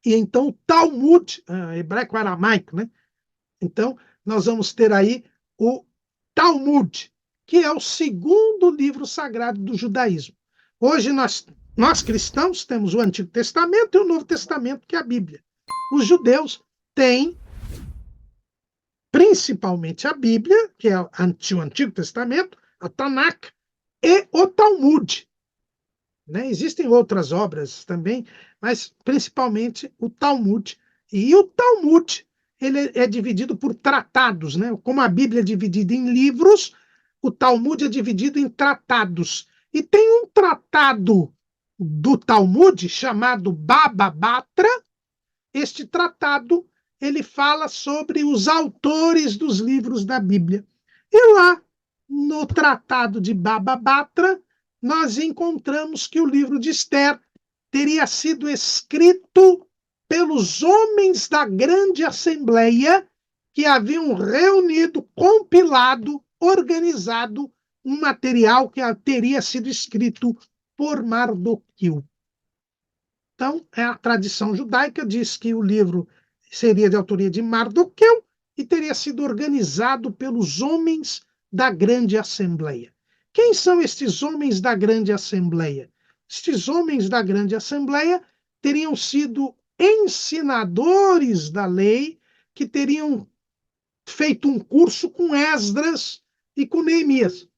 E então o Talmud, hebraico-aramaico, né? Então, nós vamos ter aí o Talmud, que é o segundo livro sagrado do judaísmo. Hoje nós cristãos temos o Antigo Testamento e o Novo Testamento, que é a Bíblia. Os judeus têm principalmente a Bíblia, que é o Antigo Testamento, a Tanakh, e o Talmud. Né? Existem outras obras também, mas principalmente o Talmud. E o Talmud ele é dividido por tratados, né? Como a Bíblia é dividida em livros, o Talmud é dividido em tratados. E tem um tratado do Talmud chamado Baba Batra. Este tratado ele fala sobre os autores dos livros da Bíblia. E lá no tratado de Baba Batra, nós encontramos que o livro de Esther teria sido escrito pelos homens da grande assembleia que haviam reunido, compilado, organizado um material que teria sido escrito por Mardoqueu. Então, a tradição judaica diz que o livro seria de autoria de Mardoqueu e teria sido organizado pelos homens da grande assembleia. Quem são estes homens da grande assembleia? Estes homens da grande assembleia teriam sido ensinadores da lei, que teriam feito um curso com Esdras e com Neemias.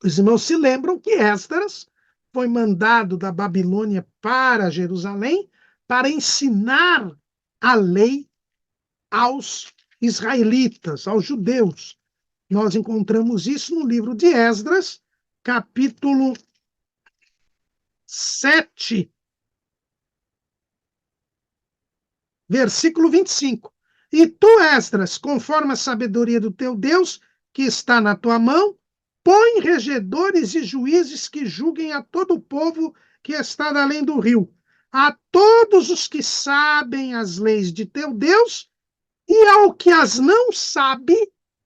Os irmãos se lembram que Esdras foi mandado da Babilônia para Jerusalém para ensinar a lei aos israelitas, aos judeus. Nós encontramos isso no livro de Esdras, capítulo 7, versículo 25. E tu, Esdras, conforme a sabedoria do teu Deus, que está na tua mão, põe regedores e juízes que julguem a todo o povo que está além do rio, a todos os que sabem as leis de teu Deus, e ao que as não sabe,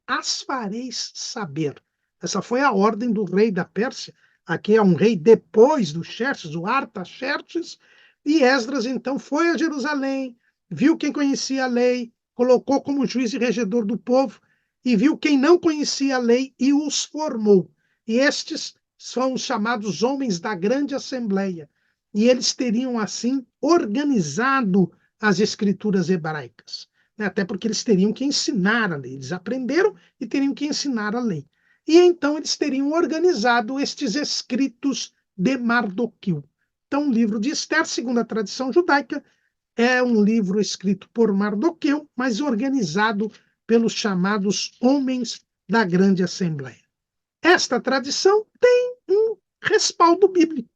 as fareis saber. Essa foi a ordem do rei da Pérsia. Aqui é um rei depois do Xerxes, o Artaxerxes, e Esdras então foi a Jerusalém, viu quem conhecia a lei, colocou como juiz e regedor do povo, e viu quem não conhecia a lei e os formou. E estes são os chamados homens da grande assembleia. E eles teriam, assim, organizado as escrituras hebraicas. Até porque eles teriam que ensinar a lei. Eles aprenderam e teriam que ensinar a lei. E então eles teriam organizado estes escritos de Mardoqueu. Então, o livro de Esther, segundo a tradição judaica, é um livro escrito por Mardoqueu, mas organizado pelos chamados homens da grande assembleia. Esta tradição tem um respaldo bíblico.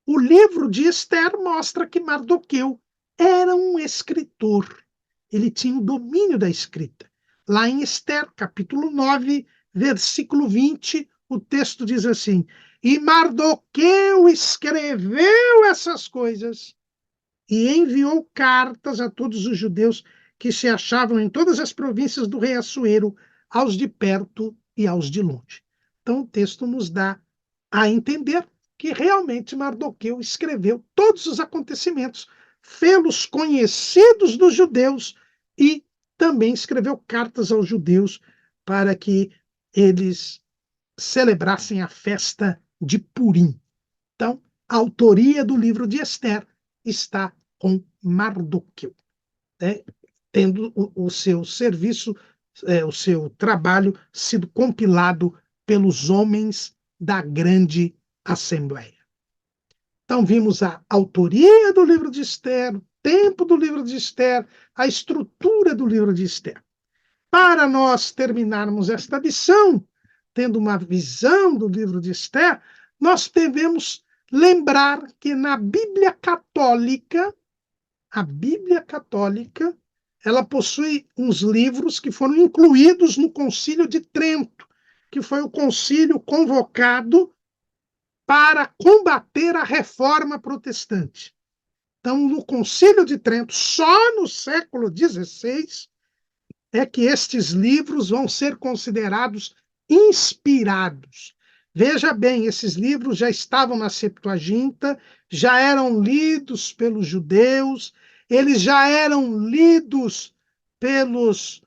O livro de Esther mostra que Mardoqueu era um escritor. Ele tinha o domínio da escrita. Lá em Esther, capítulo 9, versículo 20, o texto diz assim: E Mardoqueu escreveu essas coisas e enviou cartas a todos os judeus que se achavam em todas as províncias do rei Assuero, aos de perto e aos de longe. Então, o texto nos dá a entender que realmente Mardoqueu escreveu todos os acontecimentos, fê-los conhecidos dos judeus e também escreveu cartas aos judeus para que eles celebrassem a festa de Purim. Então, a autoria do livro de Esther está com Mardoqueu, né? Tendo o seu serviço, o seu trabalho sido compilado pelos homens da grande assembleia. Então, vimos a autoria do livro de Esther, o tempo do livro de Esther, a estrutura do livro de Esther. Para nós terminarmos esta lição, tendo uma visão do livro de Esther, nós devemos lembrar que na Bíblia Católica, a Bíblia Católica, ela possui uns livros que foram incluídos no Concílio de Trento, que foi o concílio convocado para combater a reforma protestante. Então, no Concílio de Trento, só no século XVI, é que estes livros vão ser considerados inspirados. Veja bem, esses livros já estavam na Septuaginta, já eram lidos pelos judeus, eles já eram lidos pelos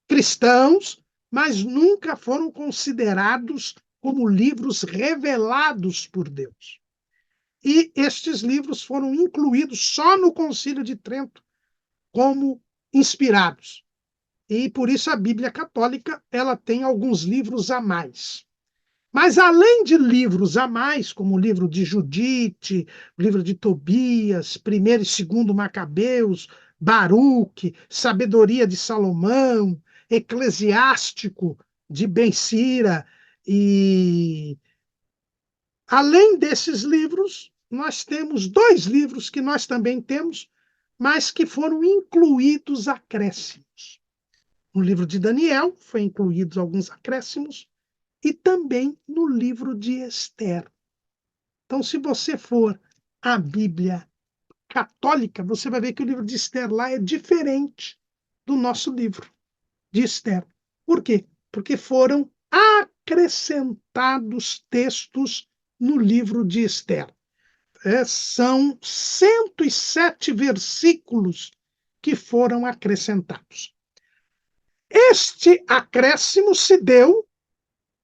cristãos, mas nunca foram considerados como livros revelados por Deus. E estes livros foram incluídos só no Concílio de Trento como inspirados. E por isso a Bíblia Católica ela tem alguns livros a mais. Mas além de livros a mais, como o livro de Judite, o livro de Tobias, primeiro e segundo Macabeus, Baruque, Sabedoria de Salomão, Eclesiástico de Ben-Sira, e além desses livros, nós temos dois livros que nós também temos, mas que foram incluídos acréscimos. No livro de Daniel foi incluídos alguns acréscimos, e também no livro de Esther. Então, se você for à Bíblia católica, você vai ver que o livro de Esther lá é diferente do nosso livro de Esther. Por quê? Porque foram acrescentados textos no livro de Esther. São 107 versículos que foram acrescentados. Este acréscimo se deu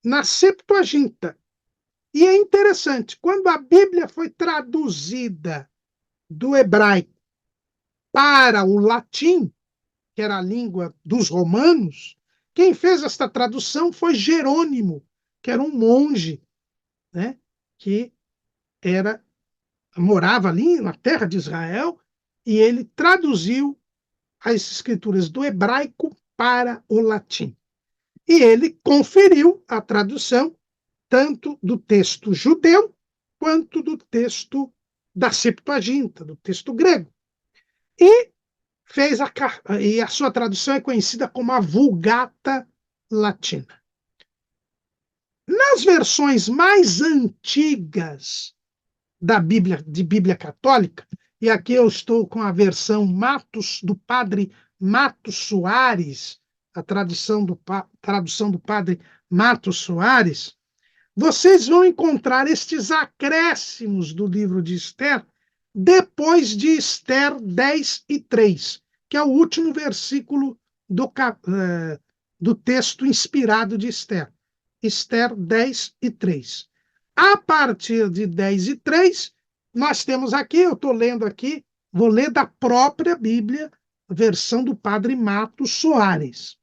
na Septuaginta. E é interessante, quando a Bíblia foi traduzida do hebraico para o latim, que era a língua dos romanos, quem fez esta tradução foi Jerônimo, que era um monge, né, que morava ali na terra de Israel, e ele traduziu as escrituras do hebraico para o latim. E ele conferiu a tradução tanto do texto judeu quanto do texto da Septuaginta, do texto grego. E a sua tradução é conhecida como a Vulgata Latina. Nas versões mais antigas da Bíblia, de Bíblia Católica, e aqui eu estou com a versão Matos, do padre Matos Soares, a tradução do padre Matos Soares, vocês vão encontrar estes acréscimos do livro de Esther depois de Esther 10 e 3, que é o último versículo do texto inspirado de Esther. Esther 10 e 3. A partir de 10 e 3, nós temos aqui, eu estou lendo aqui, vou ler da própria Bíblia, versão do padre Matos Soares.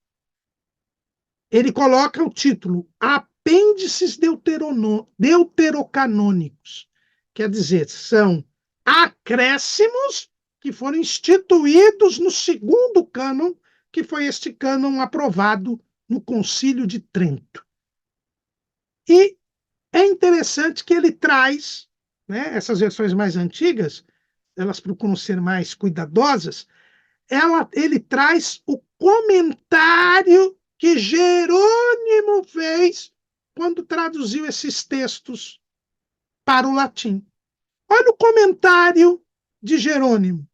Ele coloca o título Apêndices deuterocanônicos. Quer dizer, são acréscimos que foram instituídos no segundo cânon, que foi este cânon aprovado no Concílio de Trento. E é interessante que ele traz, né, essas versões mais antigas, elas procuram ser mais cuidadosas, ele traz o comentário que Jerônimo fez quando traduziu esses textos para o latim. Olha o comentário de Jerônimo.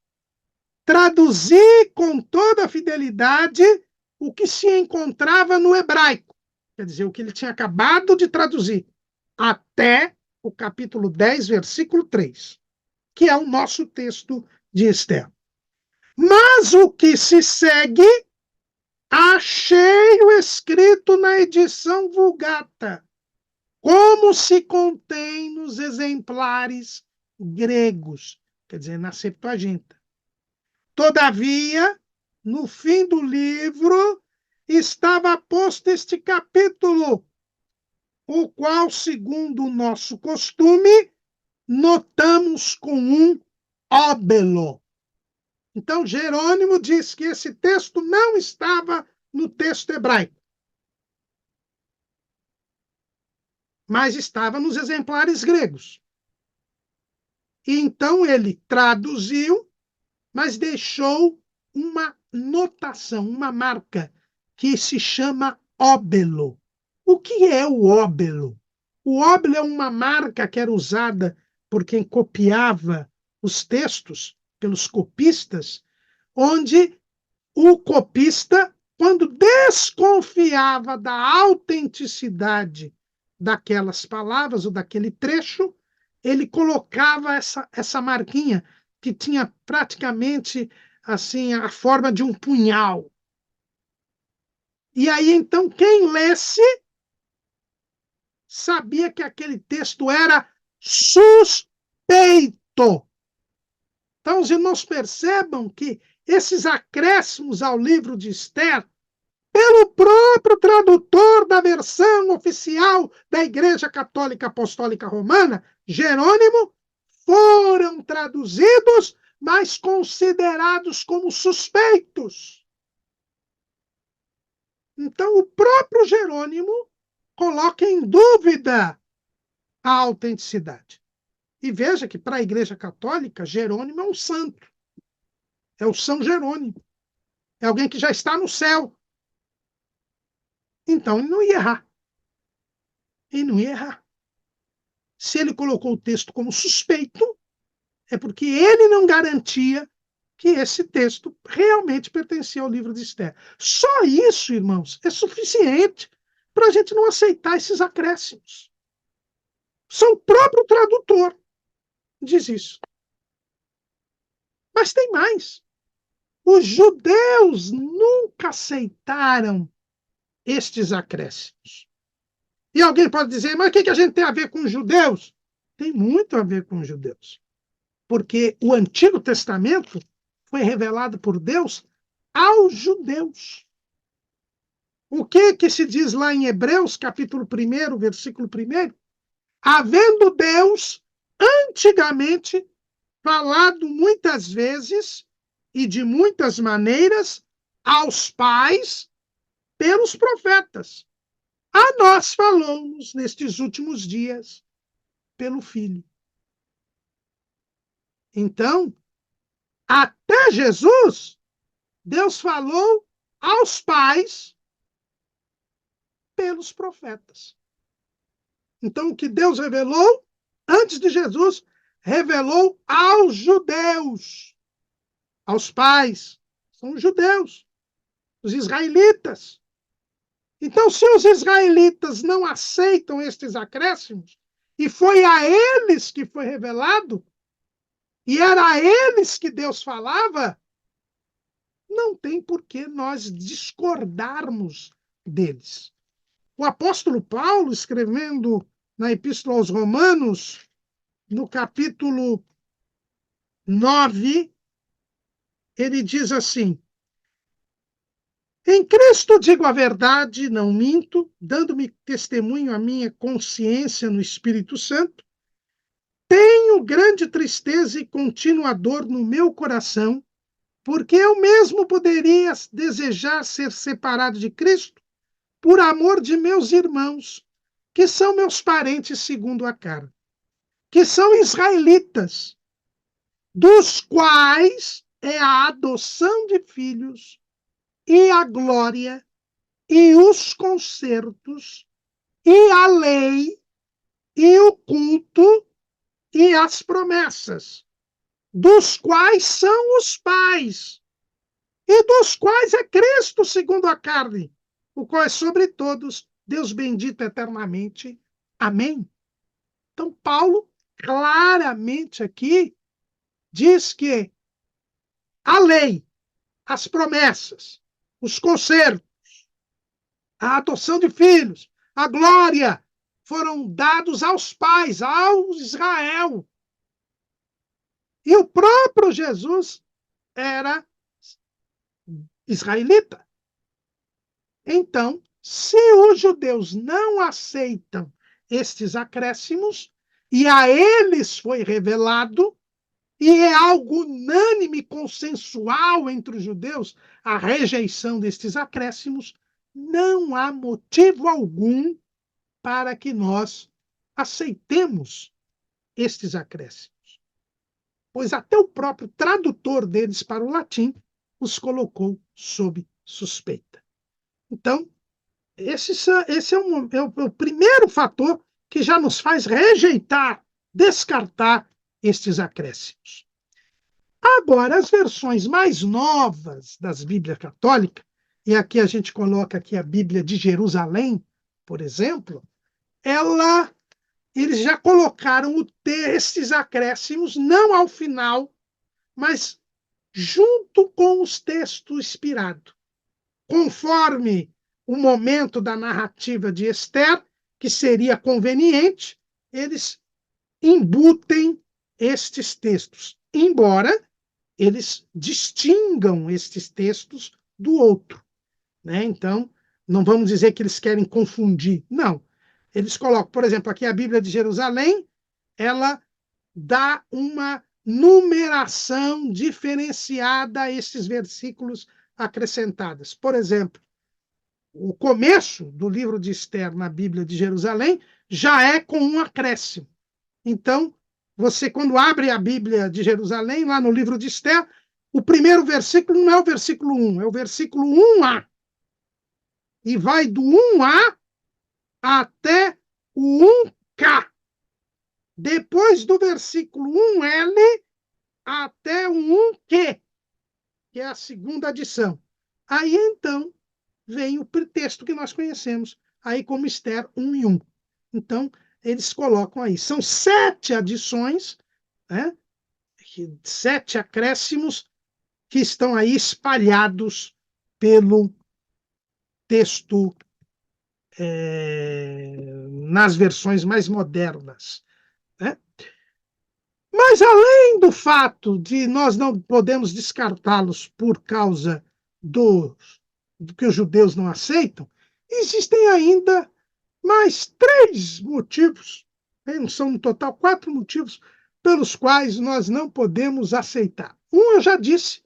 Traduzir com toda a fidelidade o que se encontrava no hebraico, quer dizer, o que ele tinha acabado de traduzir, até o capítulo 10, versículo 3, que é o nosso texto de Esther. Mas o que se segue, achei-o escrito na edição Vulgata, como se contém nos exemplares gregos, quer dizer, na Septuaginta. Todavia, no fim do livro, estava posto este capítulo, o qual, segundo o nosso costume, notamos com um óbelo. Então, Jerônimo diz que esse texto não estava no texto hebraico, mas estava nos exemplares gregos. E então ele traduziu, mas deixou uma notação, uma marca, que se chama óbelo. O que é o óbelo? O óbelo é uma marca que era usada por quem copiava os textos, pelos copistas, onde o copista quando desconfiava da autenticidade daquelas palavras ou daquele trecho, ele colocava essa marquinha que tinha praticamente assim a forma de um punhal. E aí, então, quem lesse sabia que aquele texto era suspeito. Então, os irmãos percebam que esses acréscimos ao livro de Esther, pelo próprio tradutor da versão oficial da Igreja Católica Apostólica Romana, Jerônimo, foram traduzidos, mas considerados como suspeitos. Então, o próprio Jerônimo coloca em dúvida a autenticidade. E veja que, para a Igreja Católica, Jerônimo é um santo. É o São Jerônimo. É alguém que já está no céu. Então, ele não ia errar. Ele não ia errar. Se ele colocou o texto como suspeito, é porque ele não garantia que esse texto realmente pertencia ao livro de Esther. Só isso, irmãos, é suficiente para a gente não aceitar esses acréscimos. Só o próprio tradutor diz isso. Mas tem mais. Os judeus nunca aceitaram estes acréscimos. E alguém pode dizer, mas o que a gente tem a ver com os judeus? Tem muito a ver com os judeus. Porque o Antigo Testamento foi revelado por Deus aos judeus. O que se diz lá em Hebreus, capítulo 1, versículo 1? Havendo Deus, antigamente, falado muitas vezes e de muitas maneiras aos pais pelos profetas. A nós falou-nos nestes últimos dias pelo Filho. Então, até Jesus, Deus falou aos pais pelos profetas. Então, o que Deus revelou antes de Jesus, revelou aos judeus, aos pais, são os judeus, os israelitas. Então, se os israelitas não aceitam estes acréscimos, e foi a eles que foi revelado, e era a eles que Deus falava, não tem por que nós discordarmos deles. O apóstolo Paulo, escrevendo na Epístola aos Romanos, no capítulo 9, ele diz assim: em Cristo digo a verdade, não minto, dando-me testemunho a minha consciência no Espírito Santo, tenho grande tristeza e contínua dor no meu coração, porque eu mesmo poderia desejar ser separado de Cristo por amor de meus irmãos, que são meus parentes segundo a carne, que são israelitas, dos quais é a adoção de filhos, e a glória, e os concertos, e a lei, e o culto, e as promessas, dos quais são os pais, e dos quais é Cristo segundo a carne, o qual é sobre todos, Deus bendito eternamente. Amém. Então, Paulo, claramente aqui, diz que a lei, as promessas, os concertos, a adoção de filhos, a glória, foram dados aos pais, ao Israel. E o próprio Jesus era israelita. Então, se os judeus não aceitam estes acréscimos, e a eles foi revelado, e é algo unânime, consensual entre os judeus, a rejeição destes acréscimos, não há motivo algum para que nós aceitemos estes acréscimos. Pois até o próprio tradutor deles para o latim os colocou sob suspeita. Então, esse é o primeiro fator que já nos faz rejeitar, descartar estes acréscimos. Agora, as versões mais novas das Bíblias católicas, e aqui a gente coloca aqui a Bíblia de Jerusalém, por exemplo, eles já colocaram esses acréscimos, não ao final, mas junto com os textos inspirados, conforme o momento da narrativa de Esther, que seria conveniente, eles embutem estes textos, embora eles distingam estes textos do outro, né? Então, não vamos dizer que eles querem confundir, não. Eles colocam, por exemplo, aqui a Bíblia de Jerusalém, ela dá uma numeração diferenciada a esses versículos acrescentados. Por exemplo, o começo do livro de Esther na Bíblia de Jerusalém já é com um acréscimo. Então, você, quando abre a Bíblia de Jerusalém, lá no livro de Esther, o primeiro versículo não é o versículo 1, é o versículo 1a. E vai do 1a até o 1k. Depois do versículo 1l até o 1q, que é a segunda adição. Aí, então, vem o pretexto que nós conhecemos, aí como Esther 1 e 1. Então, eles colocam aí. São 7 adições, né? 7 acréscimos que estão aí espalhados pelo texto nas versões mais modernas, né? Mas, além do fato de nós não podemos descartá-los por causa do que os judeus não aceitam, existem ainda mais 3 motivos, não são no total 4 motivos, pelos quais nós não podemos aceitar. Um, eu já disse,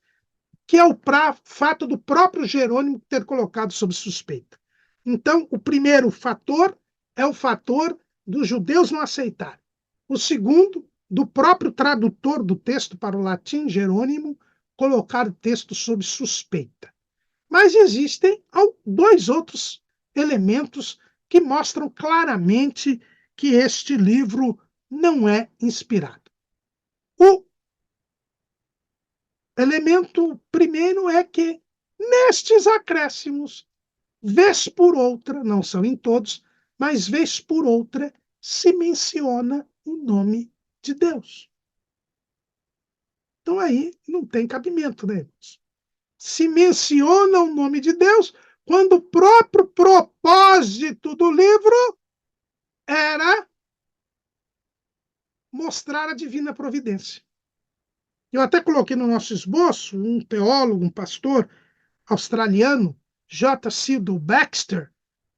que é o fato do próprio Jerônimo ter colocado sob suspeita. Então, o primeiro fator é o fator dos judeus não aceitarem. O segundo, do próprio tradutor do texto para o latim, Jerônimo, colocar o texto sob suspeita. Mas existem 2 outros elementos que mostram claramente que este livro não é inspirado. O elemento primeiro é que, nestes acréscimos, vez por outra, não são em todos, mas vez por outra, se menciona o nome de Deus. Então aí não tem cabimento, né? Se menciona o nome de Deus quando o próprio propósito do livro era mostrar a divina providência. Eu até coloquei no nosso esboço um teólogo, um pastor australiano, J. Cecil Baxter,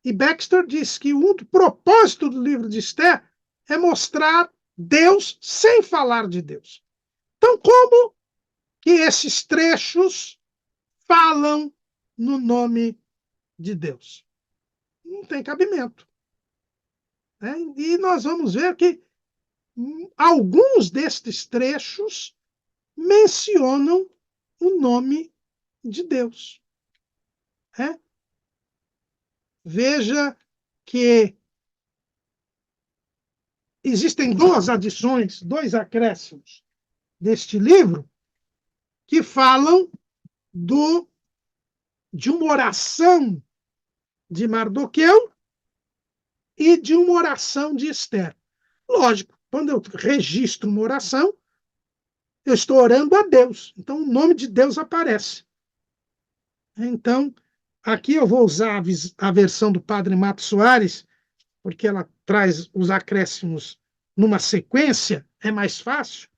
e Baxter diz que o propósito do livro de Esther é mostrar Deus sem falar de Deus. Então, como que esses trechos falam no nome de Deus? Não tem cabimento, né? E nós vamos ver que alguns destes trechos mencionam o nome de Deus, né? Veja que existem 2 adições, 2 acréscimos deste livro que falam de uma oração de Mardoqueu e de uma oração de Esther. Lógico, quando eu registro uma oração, eu estou orando a Deus. Então, o nome de Deus aparece. Então, aqui eu vou usar a versão do Padre Mato Soares, porque ela traz os acréscimos numa sequência, é mais fácil.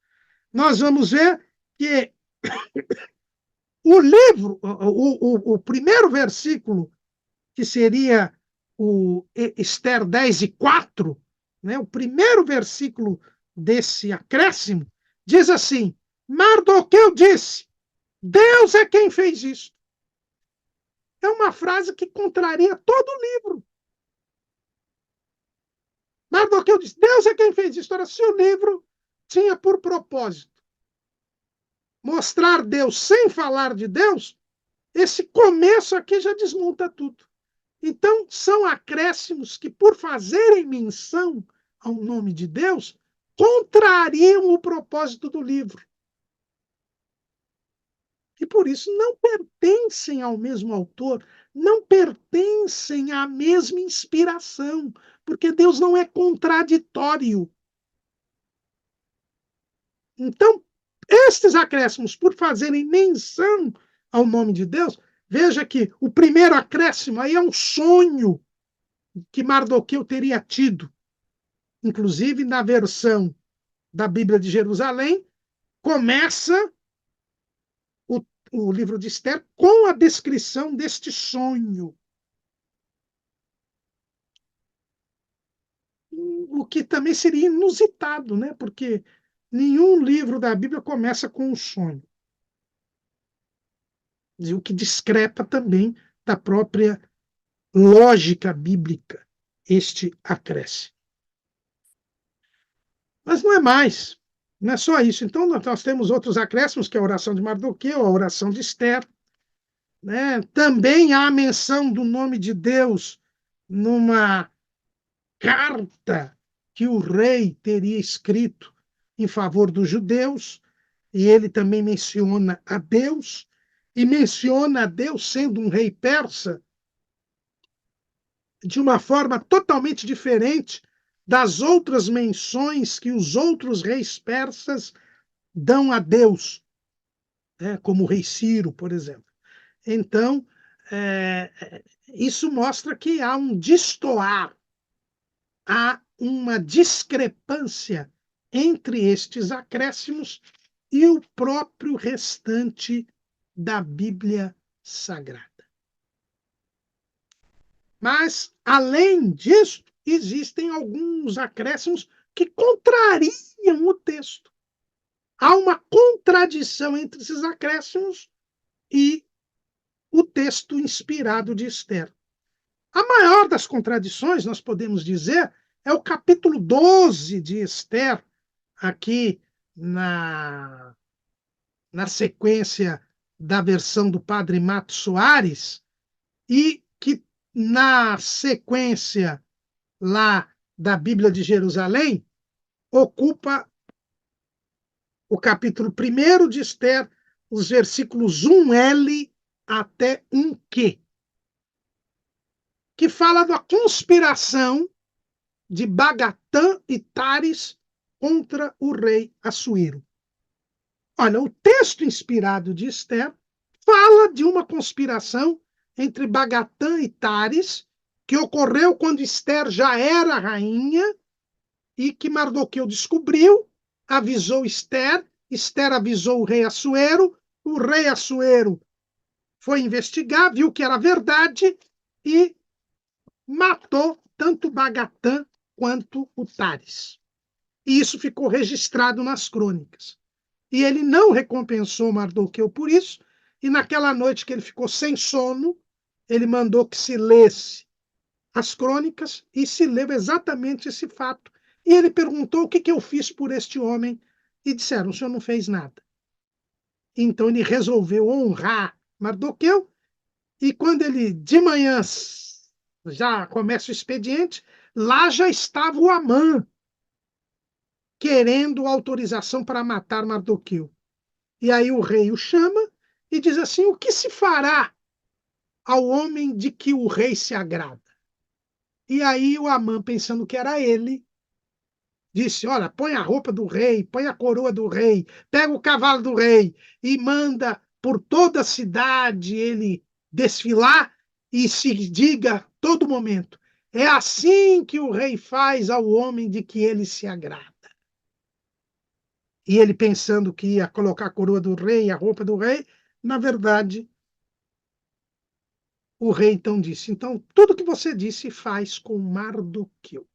Nós vamos ver que o livro, o primeiro versículo, que seria o Esther 10:4, né, o primeiro versículo desse acréscimo, diz assim: Mardoqueu disse, Deus é quem fez isso. É uma frase que contraria todo o livro. Mardoqueu disse, Deus é quem fez isso. Ora, se o livro tinha por propósito mostrar Deus sem falar de Deus, esse começo aqui já desmonta tudo. Então, são acréscimos que, por fazerem menção ao nome de Deus, contrariam o propósito do livro. e por isso não pertencem ao mesmo autor, não pertencem à mesma inspiração, porque Deus não é contraditório. Então, estes acréscimos, por fazerem menção ao nome de Deus, veja que o primeiro acréscimo aí é um sonho que Mardoqueu teria tido. Inclusive, na versão da Bíblia de Jerusalém, começa o livro de Esther com a descrição deste sonho. O que também seria inusitado, né? Porque nenhum livro da Bíblia começa com um sonho. E o que discrepa também da própria lógica bíblica, este acréscimo. Mas não é mais, não é só isso. Então, nós temos outros acréscimos, que é a oração de Mardoqueu, a oração de Esther. Né? Também há a menção do nome de Deus numa carta que o rei teria escrito em favor dos judeus, e ele também menciona a Deus, e menciona a Deus sendo um rei persa de uma forma totalmente diferente das outras menções que os outros reis persas dão a Deus, né? Como o rei Ciro, por exemplo. Então, isso mostra que há um destoar, há uma discrepância entre estes acréscimos e o próprio restante da Bíblia Sagrada. Mas, além disso, existem alguns acréscimos que contrariam o texto. Há uma contradição entre esses acréscimos e o texto inspirado de Esther. A maior das contradições, nós podemos dizer, é o capítulo 12 de Esther, aqui na sequência da versão do padre Mato Soares, e que na sequência lá da Bíblia de Jerusalém ocupa o capítulo 1 de Esther, os versículos 1L até 1Q, que fala da conspiração de Bagatã e Tares contra o rei Assuero. Olha, o texto inspirado de Esther fala de uma conspiração entre Bagatã e Tares, que ocorreu quando Esther já era rainha e que Mardoqueu descobriu, avisou Esther, Esther avisou o rei Assuero, o rei Assuero foi investigar, viu que era verdade e matou tanto Bagatã quanto o Tares. E isso ficou registrado nas crônicas. E ele não recompensou Mardoqueu por isso, e naquela noite que ele ficou sem sono, ele mandou que se lesse as crônicas e se leu exatamente esse fato. E ele perguntou o que eu fiz por este homem, e disseram, o senhor não fez nada. Então ele resolveu honrar Mardoqueu, e quando ele, de manhã, já começa o expediente, lá já estava o Amã, querendo autorização para matar Mardoqueu. E aí o rei o chama e diz assim, o que se fará ao homem de que o rei se agrada? E aí o Amã, pensando que era ele, disse, olha, põe a roupa do rei, põe a coroa do rei, pega o cavalo do rei e manda por toda a cidade ele desfilar e se diga todo momento, é assim que o rei faz ao homem de que ele se agrada. E ele pensando que ia colocar a coroa do rei, a roupa do rei, na verdade, o rei então disse, então, tudo que você disse faz com Mardoqueu.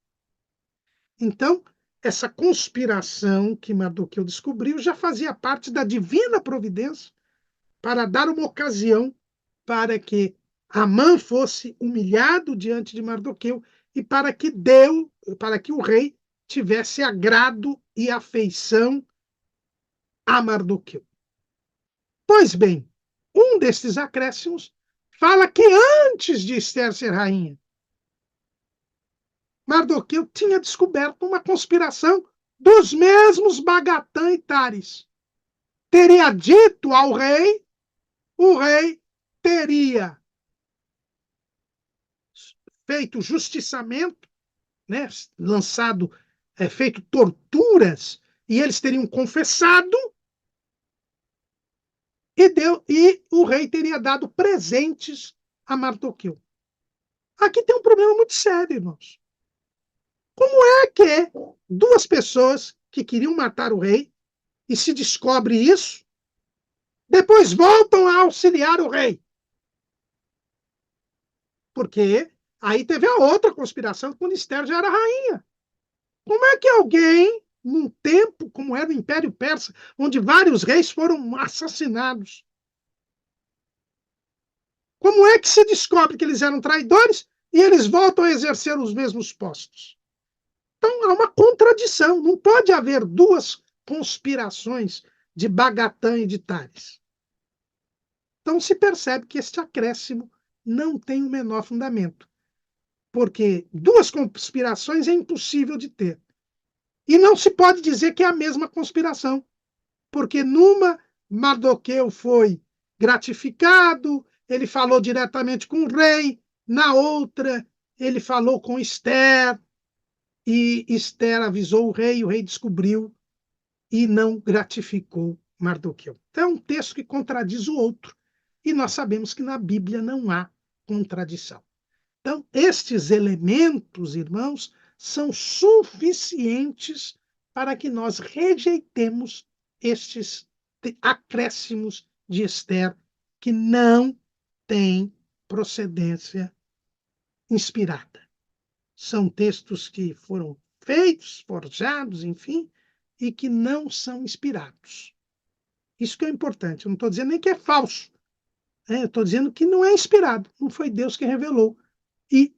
Então, essa conspiração que Mardoqueu descobriu já fazia parte da divina providência para dar uma ocasião para que Amã fosse humilhado diante de Mardoqueu e para que o rei tivesse agrado e afeição a Mardoqueu. Pois bem, um desses acréscimos fala que antes de Esther ser rainha, Mardoqueu tinha descoberto uma conspiração dos mesmos Bagatã e Tares. Teria dito ao rei o rei teria feito justiçamento, né, lançado, feito torturas, e eles teriam confessado, e o rei teria dado presentes a Mardoqueu. Aqui tem um problema muito sério, irmãos. Como é que duas pessoas que queriam matar o rei, e se descobre isso, depois voltam a auxiliar o rei? Porque aí teve a outra conspiração, quando Esther já era rainha. Como é que alguém, num tempo como era o Império Persa, onde vários reis foram assassinados, como é que se descobre que eles eram traidores e eles voltam a exercer os mesmos postos? Então há uma contradição. Não pode haver duas conspirações de Bagatã e de Tales. Então se percebe que este acréscimo não tem o menor fundamento, porque duas conspirações é impossível de ter. E não se pode dizer que é a mesma conspiração, porque numa Mardoqueu foi gratificado, ele falou diretamente com o rei, na outra ele falou com Esther, e Esther avisou o rei descobriu e não gratificou Mardoqueu. Então é um texto que contradiz o outro, e nós sabemos que na Bíblia não há contradição. Então, estes elementos, irmãos, são suficientes para que nós rejeitemos estes acréscimos de Esther, que não têm procedência inspirada. São textos que foram feitos, forjados, enfim, e que não são inspirados. Isso que é importante. Eu não estou dizendo nem que é falso. Eu estou dizendo que não é inspirado. Não foi Deus que revelou. E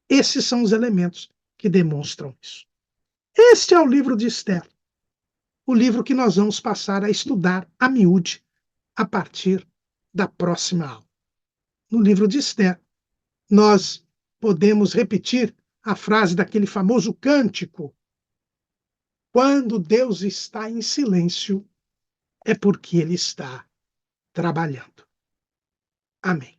esses são os elementos que demonstram isso. Este é o livro de Esther, o livro que nós vamos passar a estudar a miúde a partir da próxima aula. No livro de Esther, nós podemos repetir a frase daquele famoso cântico: quando Deus está em silêncio, é porque Ele está trabalhando. Amém.